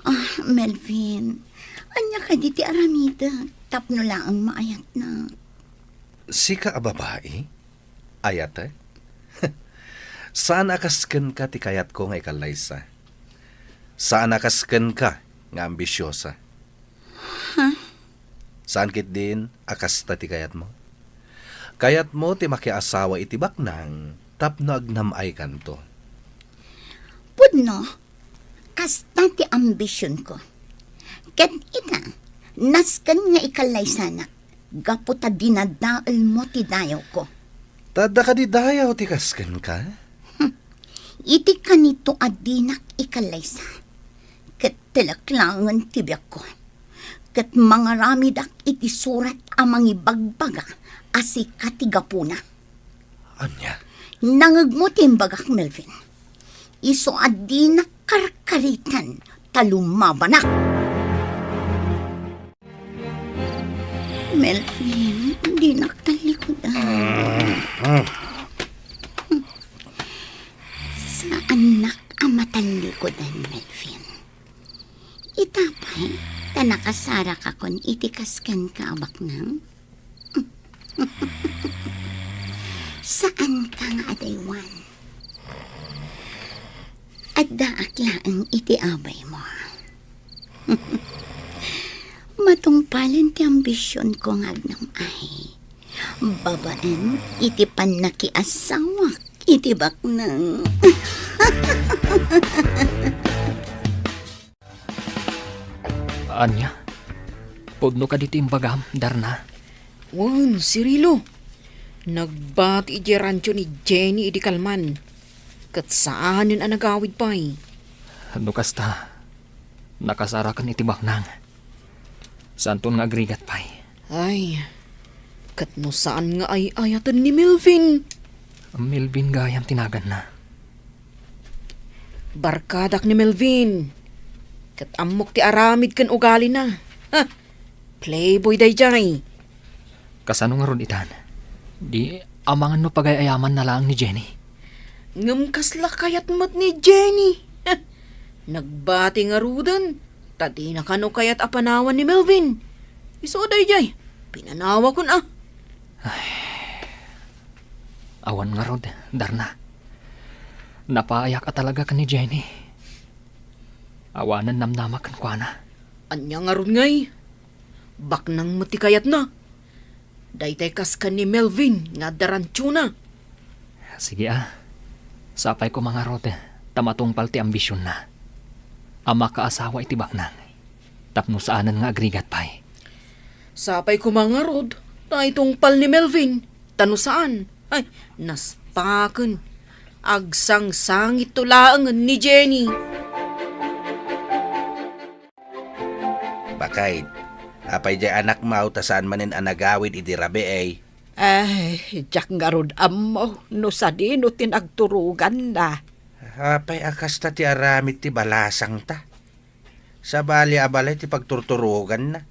Ah, Melvin, anya ka di ti aramida. Tapno lang ang maayat na. Sika a babae? Ayat eh? Saan akasken ka ti kayat ko nga ikalaysa? Saan akasken ka nga ambisyosa? Saan kit din akasta ti kayat mo? Kayat mo ti makiasawa iti baknang tapno agnamay kanto. Pudno, kasta ti ambisyon ko. Ket ita, naskan nga ikalay sana. Gaputa dinadaal mo ti dayaw ko. Tada ka di dayaw ti kasken ka? Iti kanito adinak ikalaysa. Ket tilaklangan tibyak ko. Ket mga ramidak iti surat amang ibagbaga asi katigapuna. Anya? Nangag mo timbagak, Melvin. Iso adinak karkaritan talumabanak. Melvin, di naktalikodan. Sa anak ang matalikodan, Melvin. Itapay, tanakasara ka kon itikaskan ka abak nang. Saan ka nga adaywan? At daakla ang itiabay mo. Matungpalan ti ambisyon ko nga ay. Babaan, iti panakiasawak, iti baknang. Anya? Pudno ka dito imbagam, Darna. Wan, Cirilo. Nagbati iti rancho ni Jenny idi kalman. Kat saanin ang nagawid pa'y. Ano kasta? Nakasara kan iti baknang. Santon nga agrigat pa'y. Ay, kat no saan nga ay ayatan ni Melvin. Melvin gayam tinagan na. Barkadak ni Melvin. Kat amok ti aramid kan ugali na. Ha, playboy day jay. Kasano nga ron itan? Di amangan no pagayayaman na lang ni Jenny. Ngam kasla kayat mat ni Jenny. Ha, nagbati nga rudan. Tadi na kano kayat apanawan ni Melvin. Iso day jay. Pinanawa ko na. Awan nga rod, Darna. Napaayak ka talaga ka ni Jenny. Awanan namnamakan kwa na. Anya nga ron ngay. Baknang matikayat na. Daytay kas ka ni Melvin nga darantyo na. Sige Sapay ko mga rod, tamatungpal ti ambisyon na. Ama kaasawa iti baknang. Tapno saanan nga agrigat pa'y. Sapay ko mga rod, taitong pal ni Melvin. Tano saan? Ay, naspaken. Agsang-sangit tulaangan ni Jenny. Bakay, apay jay anak mau ta saan manin anagawid iti rabi ay. Ay, jak ngarod ammo, no sa di no tinagturugan na. Apay akas ta ti aramid ti balasang ta. Sa bali abalay ti pagturturugan na.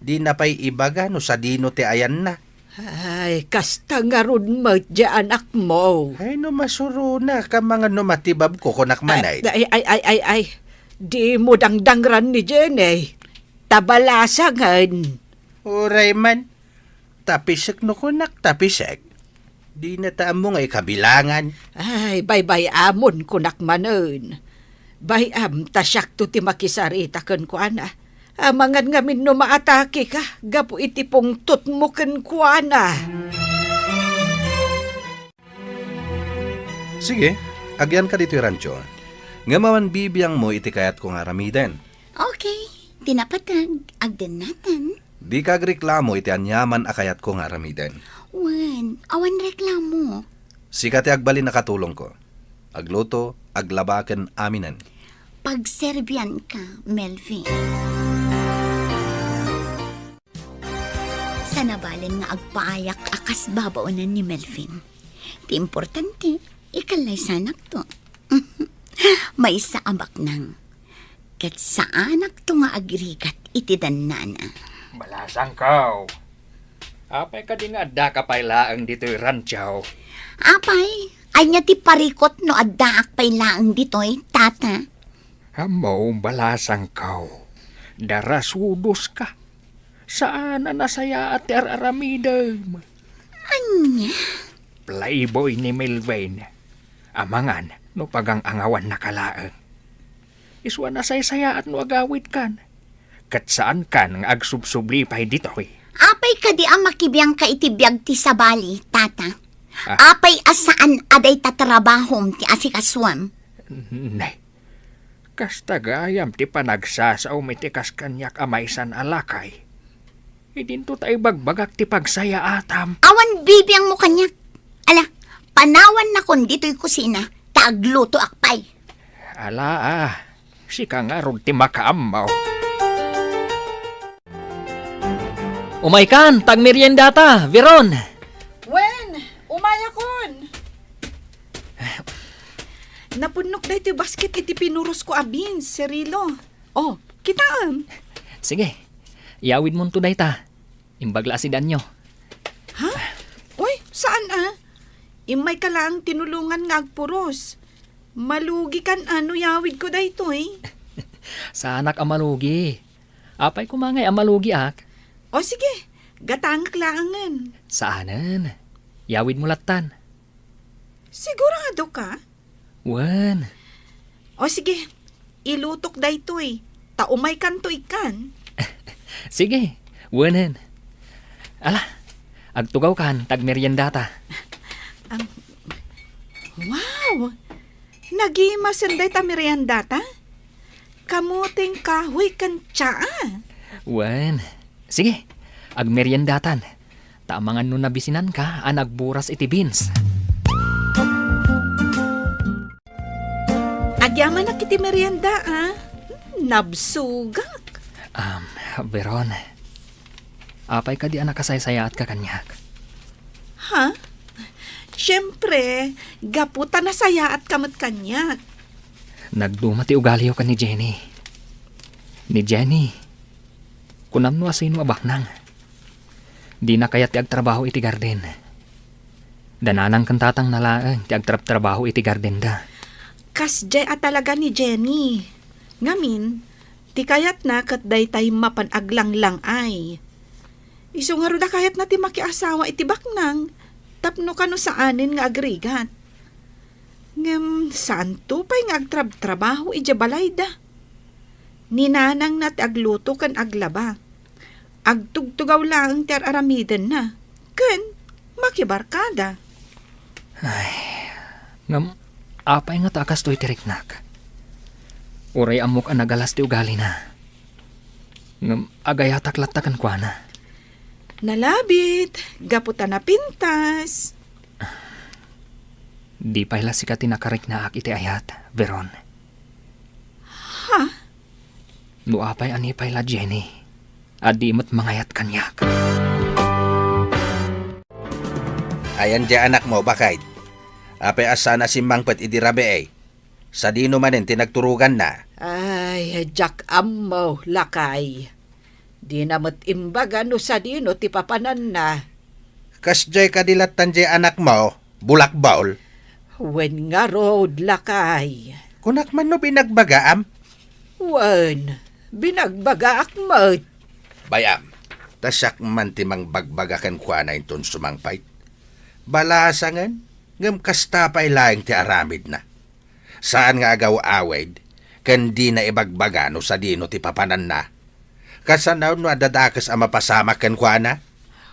Di na pa'y ibaga no sa dino ti ayan na. Ay, kasta nga ron mo, anak mo. Ay, no masuro na ka mga no matibab ko kunak manay. Ay. Di mo dangdangran ni Jenny. Tabalasangan. Uray man. Tapisek no kunak tapisek. Di na taam mo nga ikabilangan. Ay, bay amon kunak manon. Bayam tasyak to ti makisarita ken kuana. Amangan ngamin no maatake ka, gapu iti pong tutmo ken kuana. Sige, agyan ka dito rancho. Nga maman bibiyang mo iti kayat ko nga ramiden. Okay, tinapatag, agdan natin. Di ka agreklamo iti anyaman akayat ko nga ramiden. Wan, awan reklamo. Sika ti agbalin na katulong ko. Agluto, aglabaken aminan. Pagserbian ka, Melvin. Sa nabalin nga agpaayak akas babaunan ni Melvin. Ti importante, ikalay sanak to. May sa amak nang. Kat sa anak to nga agrigat iti danana. Balasang kaw. Apay ka di nga adda ka pailaang dito'y ranchaw. Apay, ay niya ti parikot no addaak pay laang ditoy, tata. Hamaw balasang kaw. Darasudos ka. Saan na nasaya at araramidam? Anya? Playboy ni Melvin. Amangan no pagang angawan na kalaang. Iswa na saya at no agawit kan. Kat saan kan nga agsubsubli pa'y dito'y. Apay ka di ang makibiyang ka itibiyag ti sabali, tata. Ah. Apay asaan aday tatrabahom ti asikaswam. Nay. Kasta gayam ti panagsasaw mitikas kanyak amaysan alakay. Idinto tayo bagbagak ti pagsaya atam. Awan bibiyang mo kanyak. Ala, panawan na kon dito'y kusina, taagluto akpay. Ala sika nga rod ti makaamaw. Umaykan, tagmerienda ta, Veron. Wen, umaya kon. Napunok na iti basket iti pinuros ko abin, Cirilo. Oh, kitaan. Sige, iawid mo to ta. Imbagla si Danyo. Ha? Uy, saan Imay ka lang tinulungan nga agpuros. Malugi kan yawid ko dayto Sa anak amalugi. Apay kumangay amalugi ak. O sige, gatangak laangan. Saanan? Yawid mo latan. Sigurado ka? Wan. O sige, ilutok dayto taumay kan to ikan. Sige, wanan. Ala, agtugaw kan, tagmerienda ta. Wow! Nagimasan day ta meriendata? Kamuting kahoy kan tsaa. Wan. Sige, agmeriendatan. Tamangan no nabisinan ka, anagburas iti beans. Agyaman na kiti merienda, Nabsugak. Veron. Apay ka di anak kasaysayaat ka kanyak. Ha? Siyempre, gaputa na saya at kamot kanyak. Nagdumati ugaliw ka ni Jenny. Ni Jenny. Kunam no asino abaknang. Di na kaya ti agtrabaho iti garden. Dananang kantatang nalaang ti agtrabaho iti garden da. Kasjay at talaga ni Jenny. Ngamin, ti kayat na kat daytay mapanaglang lang ay. Iso nga ruda kayat na ti makiasawa iti baknang. Tapno ka no saanin nga agrigat. Ngam, saan to pa'y nga agtrabaho iti balay da. Ninanang na ti agluto kan aglaba. Agtugtugaw lang ti aramiden na. Ken, makibarkada. Ngam, apay nga takas to'y tiriknak. Uray amok ang nagalas ti ugali na. Ngam, agayatak latakan kwa na. Nalabit, gaputa na pintas. Di pa'y lasika tinakarik na ak iti ayat, Veron. Ha? No apay anipay la Jenny. Adi mo't mangayat kanyak. Ayan di anak mo, bakit? Apay asana si Mangpet idirabe Sa dino manin tinagturugan na. Ay, Jack Ammo, lakay. Di na mat imbaga no sa dino ti papanan na. Kasjay kadilatan jay anak mo, bulak baol. Wen nga road lakay. Kunak man no binagbagaam. Wen, binagbaga akmat. Bayam, tasak man timang bagbagakan kwa na inton sumangpait. Balasangan, ngam kasta pa'y laing ti aramid na. Saan nga agaw awed, kan di na ibagbaga no sa dino ti papanan na. Kasanaw no adadakas ang mapasama kan kwa na.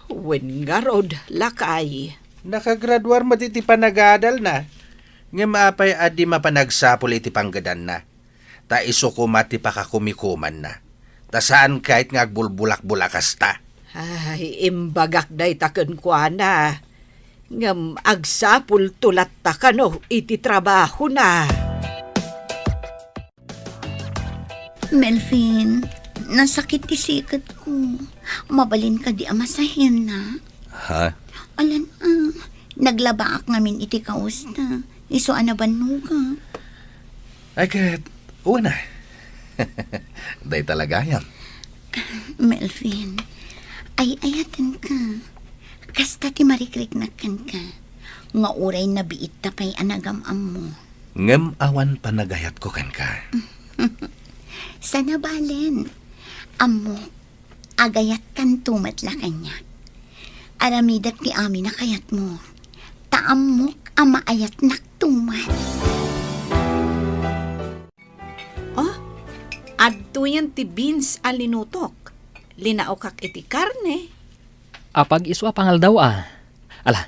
Wen nga road lakay. Nakagraduar matiti panagadal na. Nga maapay adi mapanagsapol iti panggadan na. Ta isukumat ti pakakumikuman na. Ta saan kahit nga agbulbulak-bulakas ta. Ay, imbagak day taken kwa na. Ngam agsapul tulat ta kano iti trabaho na. Melvin, nasakit isikat ko. Mabalin ka di amasahin na. Ha? Alan, naglabaak ngamin iti kausta. Iso anaban mo ka. Ay kat, una. Day talaga yan. Melvin, ay ayatan ka. Kasta ti marikrik-nakan ka. Nga uray na biit tapay anagam-am mo. Ngam awan panagayat ko kan ka. Sana balen. Amo, agayat kan tumatla kanya. Aramidak ti amin na kayat mo. Taamok ama ayat naktumat. Adto yan ti beans alinutok. Linaokak iti karne. Apag iso pangal daw Ala,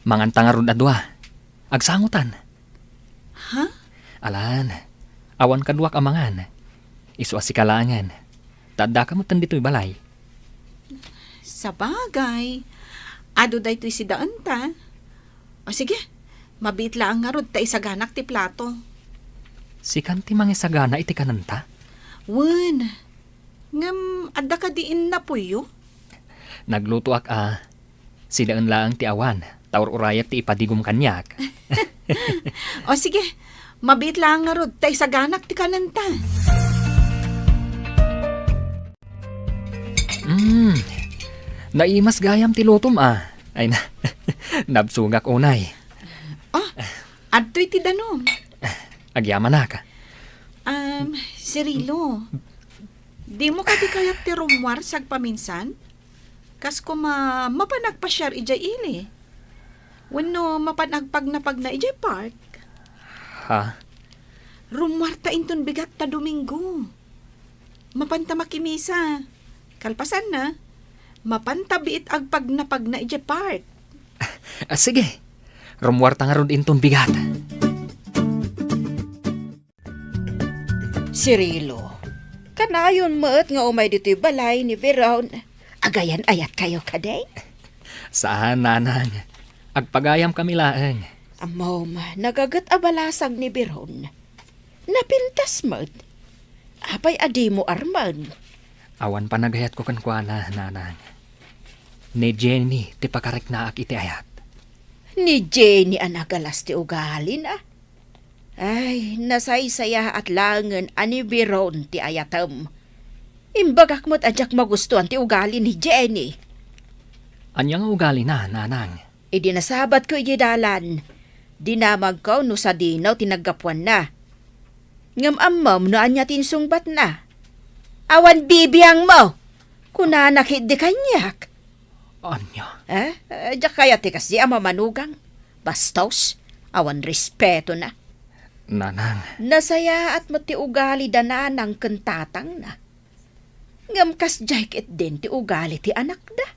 mangantang arun adwa. Agsangutan. Ha? Alan, awan kadwak amangan. Iso asikalangan. Tadda ka mo tandito'y balay. Sa bagay. Ado da ito'y si daan ta. O sige, mabit lang nga rod ta isaganak ti plato. Si kanti mangisagana iti kananta. Wen, ngam adda ka diin na puyo. Nagluto sidaan laang ti awan. Taur urayat ti ipadigom kanyak. O sige, mabit lang nga rod ta isaganak ti kananta. Naimas gayam ti lutom Ay na, nabsugak unay. Adto'y ti danom. Agyaman na ka. Cirilo, di mo ka di kayat ti rumwar sag paminsan? Kas ko mapanagpasyar ijay ili. Wano mapanagpag na pag na ijay park. Ha? Rumwar ta inton bigat ta Domingo. Mapanta makimisa. Kalpasan na. Mapantabiit agpag na pag na ijay park. Sige, rumwarta nga ron inton bigat. Cirilo, kanayon mo't nga umay dito'y balay ni Veron. Agayan ayat kayo kaday? Saan, nanang? Agpagayam kami laeng. Amom, nagagat abalasag ni Veron. Napintas mo't. Apay adi mo arman. Awan pa nagayat ko kankwana, nanang. Ni Jenny, ti pakarek na ak iti ayat. Ni Jenny anagalas ti ugali na. Ay, nasaysaya at langan ani Veron ti ayatam. Imbagak mo't adyak magustuhan ti ugali ni Jenny. Anyang ugali na, nanang. Idi nasabat ko ijidalan. Dinamag ko no sa dinaw tinaggapuan na. Ngam amam no anya tinsungbat na. Awan bibiyang mo. Kunanakit di kanyak. Anya? Diyak kaya ti kasi ama manugang. Bastos, awan respeto na. Nanang. Nasaya at mati ugali dana ng kentatang na. Ngam kas jaik din ti ugali ti anak da.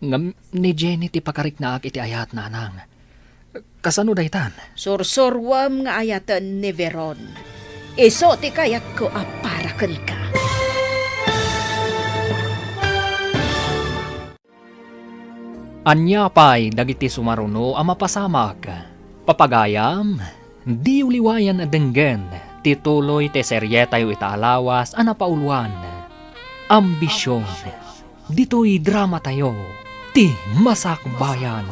Ngam ni Jenny ti pakarik na ak iti ayat, nanang. Kasano daytan? Sursurwam nga ayatan ni Veron. Iso ti kayak ko aparakan ka. Anya pay dagiti sumaruno ang mapasamak. Papagayam, di uliwayan a denggen, tituloy te seryetayo itaalawas a napauluan. Ambisyon, dito'y drama tayo, ti masakbayan.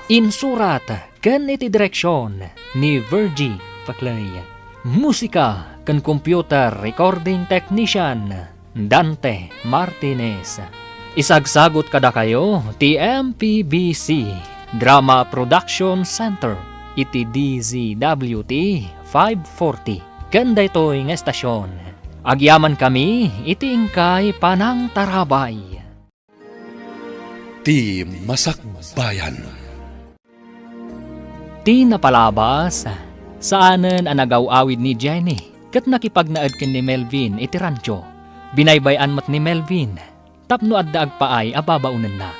Insurat, ken iti direksyon ni Virgie Paclay. Musika, ken computer recording technician, Dante Martinez. Isagsagot kada kayo, TMPBC, Drama Production Center, iti DZWT 540. Ganda ito'y nga estasyon. Agyaman kami, iti ingkay panang tarabay. Ti Masakbayan. Ti napalabas, saanen ang nagaw-awid ni Jenny, kat nakipagnaad kin ni Melvin iti rancho. Binaybayan mat ni Melvin, tapno adda agpaay ababaunan na.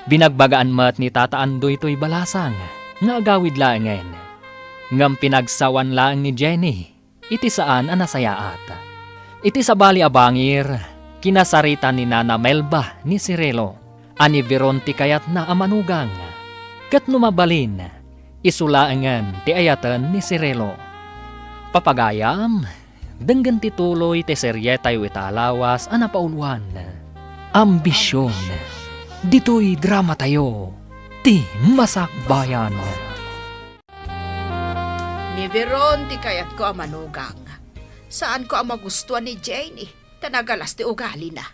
Binagbagaan mat ni Tata Andoy ito'y balasang, nga agawid laangen. Ngam pinagsawan laang ni Jenny, iti saan ang nasayaat. Iti sabali abangir, kinasarita ni Nana Melba ni Cirelo, ani Veronti kayat na amanugang. Kat numabalin, isulaangan ti ayatan ni Cirelo. Papagayam, denggan tituloy ti serye tayo italawas anapauluan. Ambisyon, dito'y drama tayo, ti Masakbayan. Ni Veron ti kayat ko amanugang. Saan ko ang magustuhan ni Jenny? Tanagalas ti ugali na.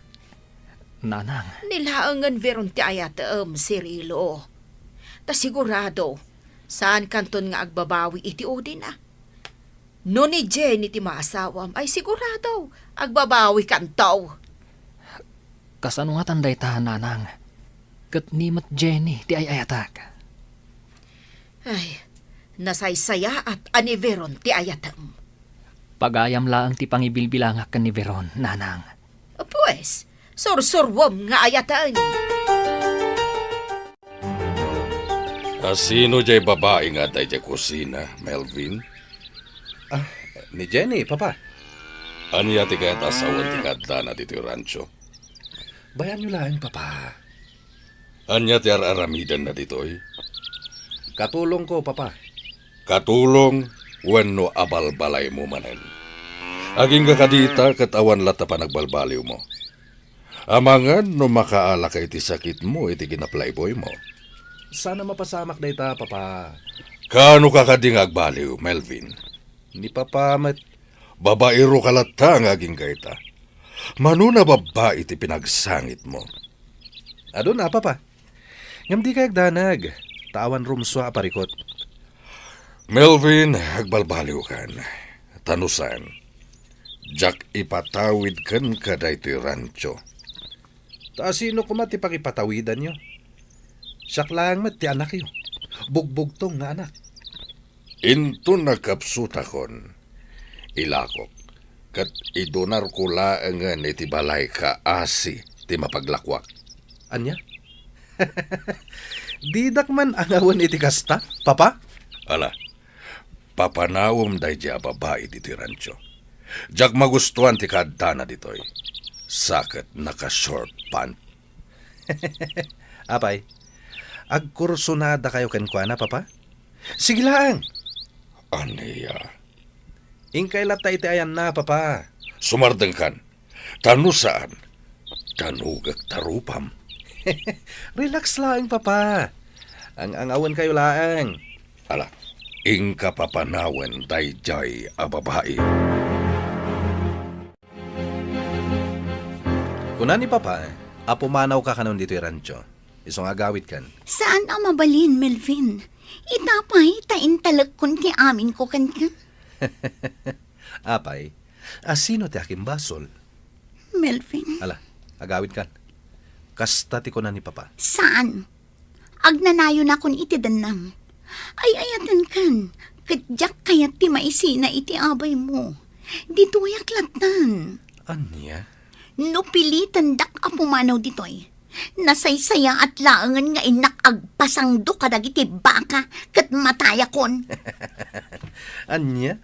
Nanang, Nilaangan Veron ti ayat Cirilo. Ta sigurado, saan kanton nga agbabawi iti udi na. No ni Jenny ti maasawam ay sigurado, agbabawi kantaw. kasano nga tanday ta, nanang? Kat nimat Jenny ti ayatak. Ay, nasaysaya at ani Veron ti ayatam. Pagayam laang ti pangibilbilangak kan ni Veron, nanang. Pues, sursurwam nga ayatan. Sino jay babae nga day jay kusina, Melvin? Ni Jenny, papa. Anya ti kayat asawan ti kadda na dito yung rancho? Bayan nyo lang, papa. Anya ti araramidan na dito'y? Katulong ko, papa. Katulong, wenno abalbalay mo manen. Aging kakadita katawan lata pa nagbalbaliw mo. Amangan no makaala ka iti sakit mo iti ginaplayboy mo. Sana mapasamak na ita, papa. Kano ka kading agbaliw, Melvin? Ni papa met... Babaero kalata nga aging kayta. Manuna babae iti pinagsangit mo. Ado na, papa. Ngam di kayag danag. Tawan rumswa aparikot. Melvin, agbalbaliw kan. Tanusan. Jack ipatawid kan kada ito'y rancho. Ta sino kumat ipakipatawidan nyo? Siyak lang mat ti anak yo. Bugbog tong nga anak. Into nagkapsuta kon. Ilakok. Kat idonar ko laangan iti balay ka asi ti mapaglakwak. Anya? Didak man angawan iti kasta, papa? Ala, papanawom day di babae diti rancho. Jak magustuhan ti kadana ditoy. Sakit naka-short pant. Apay, agkursunada kayo kenkwana, papa? Sige lang. Aniya. Ingkay lata iti ayan na, papa. Sumardeng kan. Tanusaan. Tanugag tarupam. Relax lang, papa. Ang angawan kayo laang. Ala, ingka papanawen day jay a babae. Kuna ni papa, apumanaw ka kanon dito yung rancho. Isong agawit kan. Saan ang mabalin, Melvin? Itapay, taintalag kun ti amin ko kan ka. Apay, asino ti aking basol? Melvin, Ala, agawit kan. Kasta ti ko na ni papa. saan? Agnanayo na kun iti danam. Ay ayatan kan, kadyak kayat ti maisina iti abay mo. Dito yaklatan. Anya? No pilitan dak apumanaw ditoy. Nasaysaya at laangan nga inak agpasangdo kadag iti baka kat mataya kon. Anya?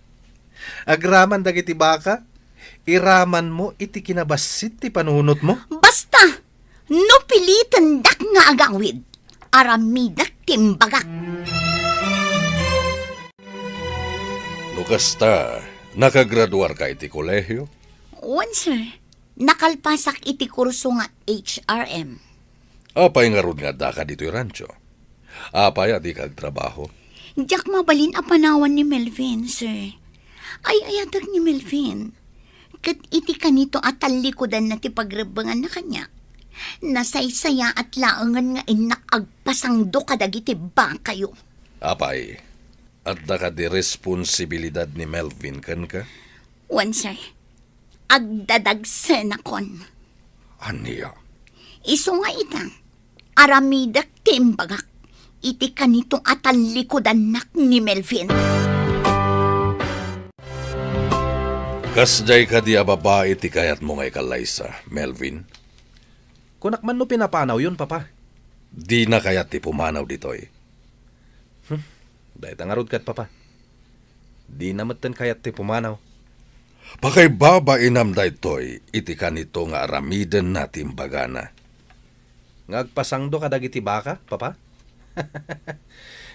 Agraman dagiti baka? Iraman mo iti kinabasit ti panunot mo? Basta, no pilitan dak nga agawid. Aramidak timbagak. Nukasta, nakagraduar ka iti kolehyo? Once, sir, nakalpasak iti kurso nga HRM. Apay nga rod nga daka dito yung rancho. Apay adi kag trabaho. Diyak mabalin a panawan ni Melvin, sir. Ay ayadag ni Melvin. Kat iti kanito at talikodan na ti pagrebangan na kanya. Nasaysaya at laangan nga inak agpasangdo kadagiti ba kayo. Apay, at ka di responsibilidad ni Melvin kan ka? Wan sir, agdadagsen akon. Aniya? Iso nga ita, aramidak timbagak, iti kanitong atalikodanak ni Melvin. Kasday ka di babae ti kayat mo nga ikalaysa, Melvin. Kunak man no pinapanaw yun, papa. Di na kayat ti pumanaw ditoy. Dahil tangarod kat, papa. Di namatan kayat ti pumanaw. Pakay baba inam daytoy, iti kanito nga aramiden natin bagana. Ngagpasangdo ka dagiti baka, papa?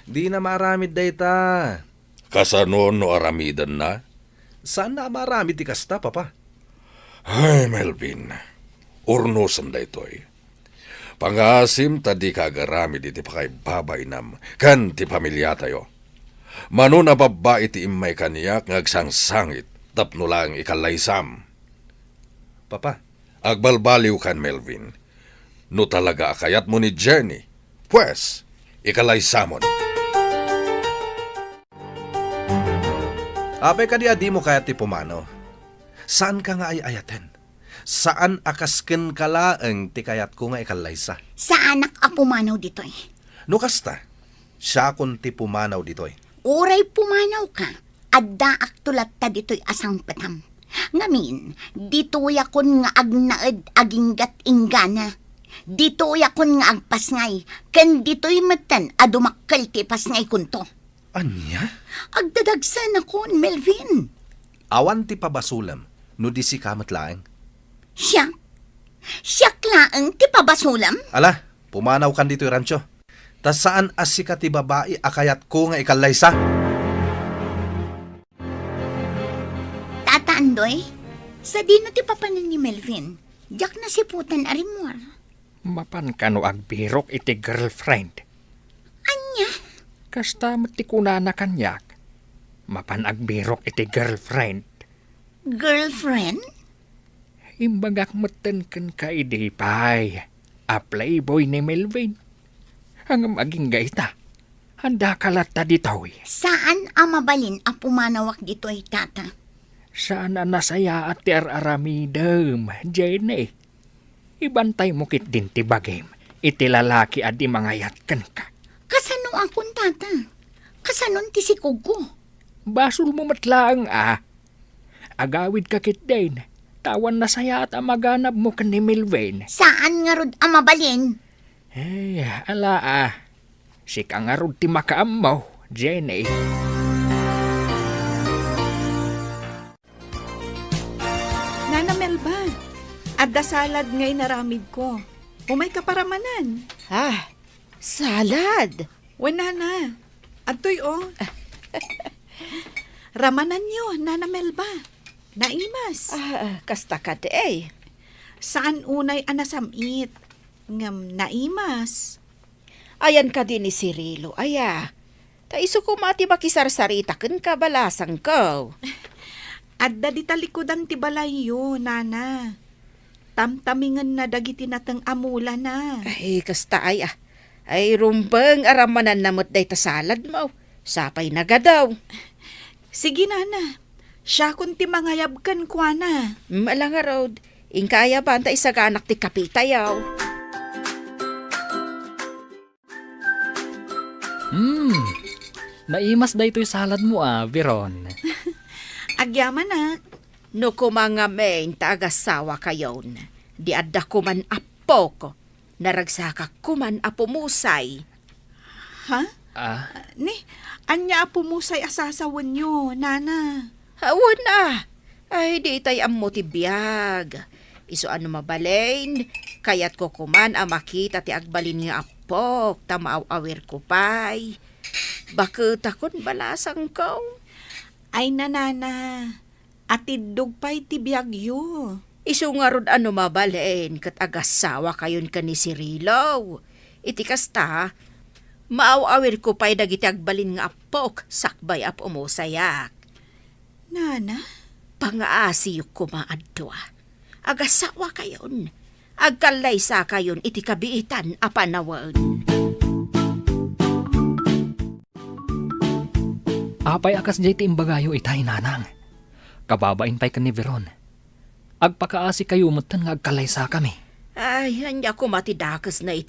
Di na maramid dayta. Kasano no aramiden na? Saan na maramid ti kasta, papa? Ay, Melvin, urnusan daytoy. Pangasim tadi kagaramid iti pakay baba inam, kan ti pamilya tayo. Mano na babae ti imay kaniyak ngagsangsangit, tapno lang ikalaysam. Papa, Agbalbaliw kan, Melvin. No talaga akayat mo ni Jenny, pues, ikalaysamon. apay ka di mo kaya ti pumanaw. Saan ka nga ay ayaten? Saan akasken ka laeng ti kayat ko nga ikalaysa? Sa anak a pumanaw ditoy. No kasta, siya kun ti pumanaw ditoy. Uray pumanaw ka, adda aktulat ta ditoy asang patam. Ngamin, ditoy akon nga agnaed aginggat inggana. Ditoy akon nga agpasngay, ken ditoy matan adumakkel ti pasngay kunto. Anya? Agdadagsan akon, Melvin. Awan ti pabasulam, no di si kamat laeng. Siya? Siya klaang ti pabasulam? Ala, pumanaw kan dito'y rancho. Tas saan asika ti babae akayat ko nga ikalaysa? Tata Andoy, sa dino ti papanan ni Melvin, jak na si putan arimor. Mapan ka no agbirok iti girlfriend. Anya? Kasta matikuna na kanyak. Mapan agbirok iti girlfriend. Girlfriend? Imbagak meten ken ka idipay. A playboy ni Melvin. Ang maging gaita. Handa kalata ditoy. Saan amabalin a pumanawak dito'y tata? Sana nasaya at ti aramidem, Jenny. Ibantay mo kit din ti bagim. Iti lalaki adi mangayat ken ka. Kasano akon tata? Kasanon ti si Kugo? Basul mo matlaang Agawid ka kit din. Tawan na saya at amaganap mo kan ni Melvin. Saan nga rod amabalin? Ay, ala Si ka nga rod ti makaamaw, Jenny. Nana Melba, adda salad ngay naramid ko. Umay ka paramanan. Salad. Wala na. Atoy Ramanan nyo, Nana Melba. Naimas. Kasta ka de eh. Saan unay anasamit? Ngam naimas. Ayan ka din ni Cirilo, aya. Ta iso ko mati makisarsarita ken kabalasang ko. Adda di talikodan ti balayo, Nana. Tamtamingan na dagiti natang amula na. Ay, kasta ay Ay, rumbeng aramanan namot day ta salad mo. Sapay na gadaw. Sige, Nana. Siya kunti mangayabkan kwa na. Malanga road. Ingkaya ba anta isa anak ti kapitayaw? Naimas da ito'y salad mo Veron. Agyaman na. No kumanga main taagasawa kayon. Di adda kuman apo ko. Naragsaka kuman apumusay. Ha? Ni, anya pumusay asasawan nyo, Nana. Hawan Ay, di tay ammo ti biyag. Iso ano mabalain, kayat ko kuman makita ti agbalin nga apok, tamaaw-awir ko pay. Bakit akon balasang ko? Ay, Nana. Atidog pa'y ti biyagyo. Iso nga rod ano mabalain, kat agasawa kayon ka ni Cirilo. Iti kasta, maaw-awir ko pa'y dagiti agbalin nga apok, sakbay ap umusayak. Nana? Pangaasiyok ko maadto Agasawa kayon. agkalay sa kayon iti kabiitan a panawaan. Apay akas jay ti imbagayo itay nanang. Kababain pa'y ka ni Veron. Agpakaasi kayo mutan nga agkalay sa kami. Ay, hanya ko matidakas na iti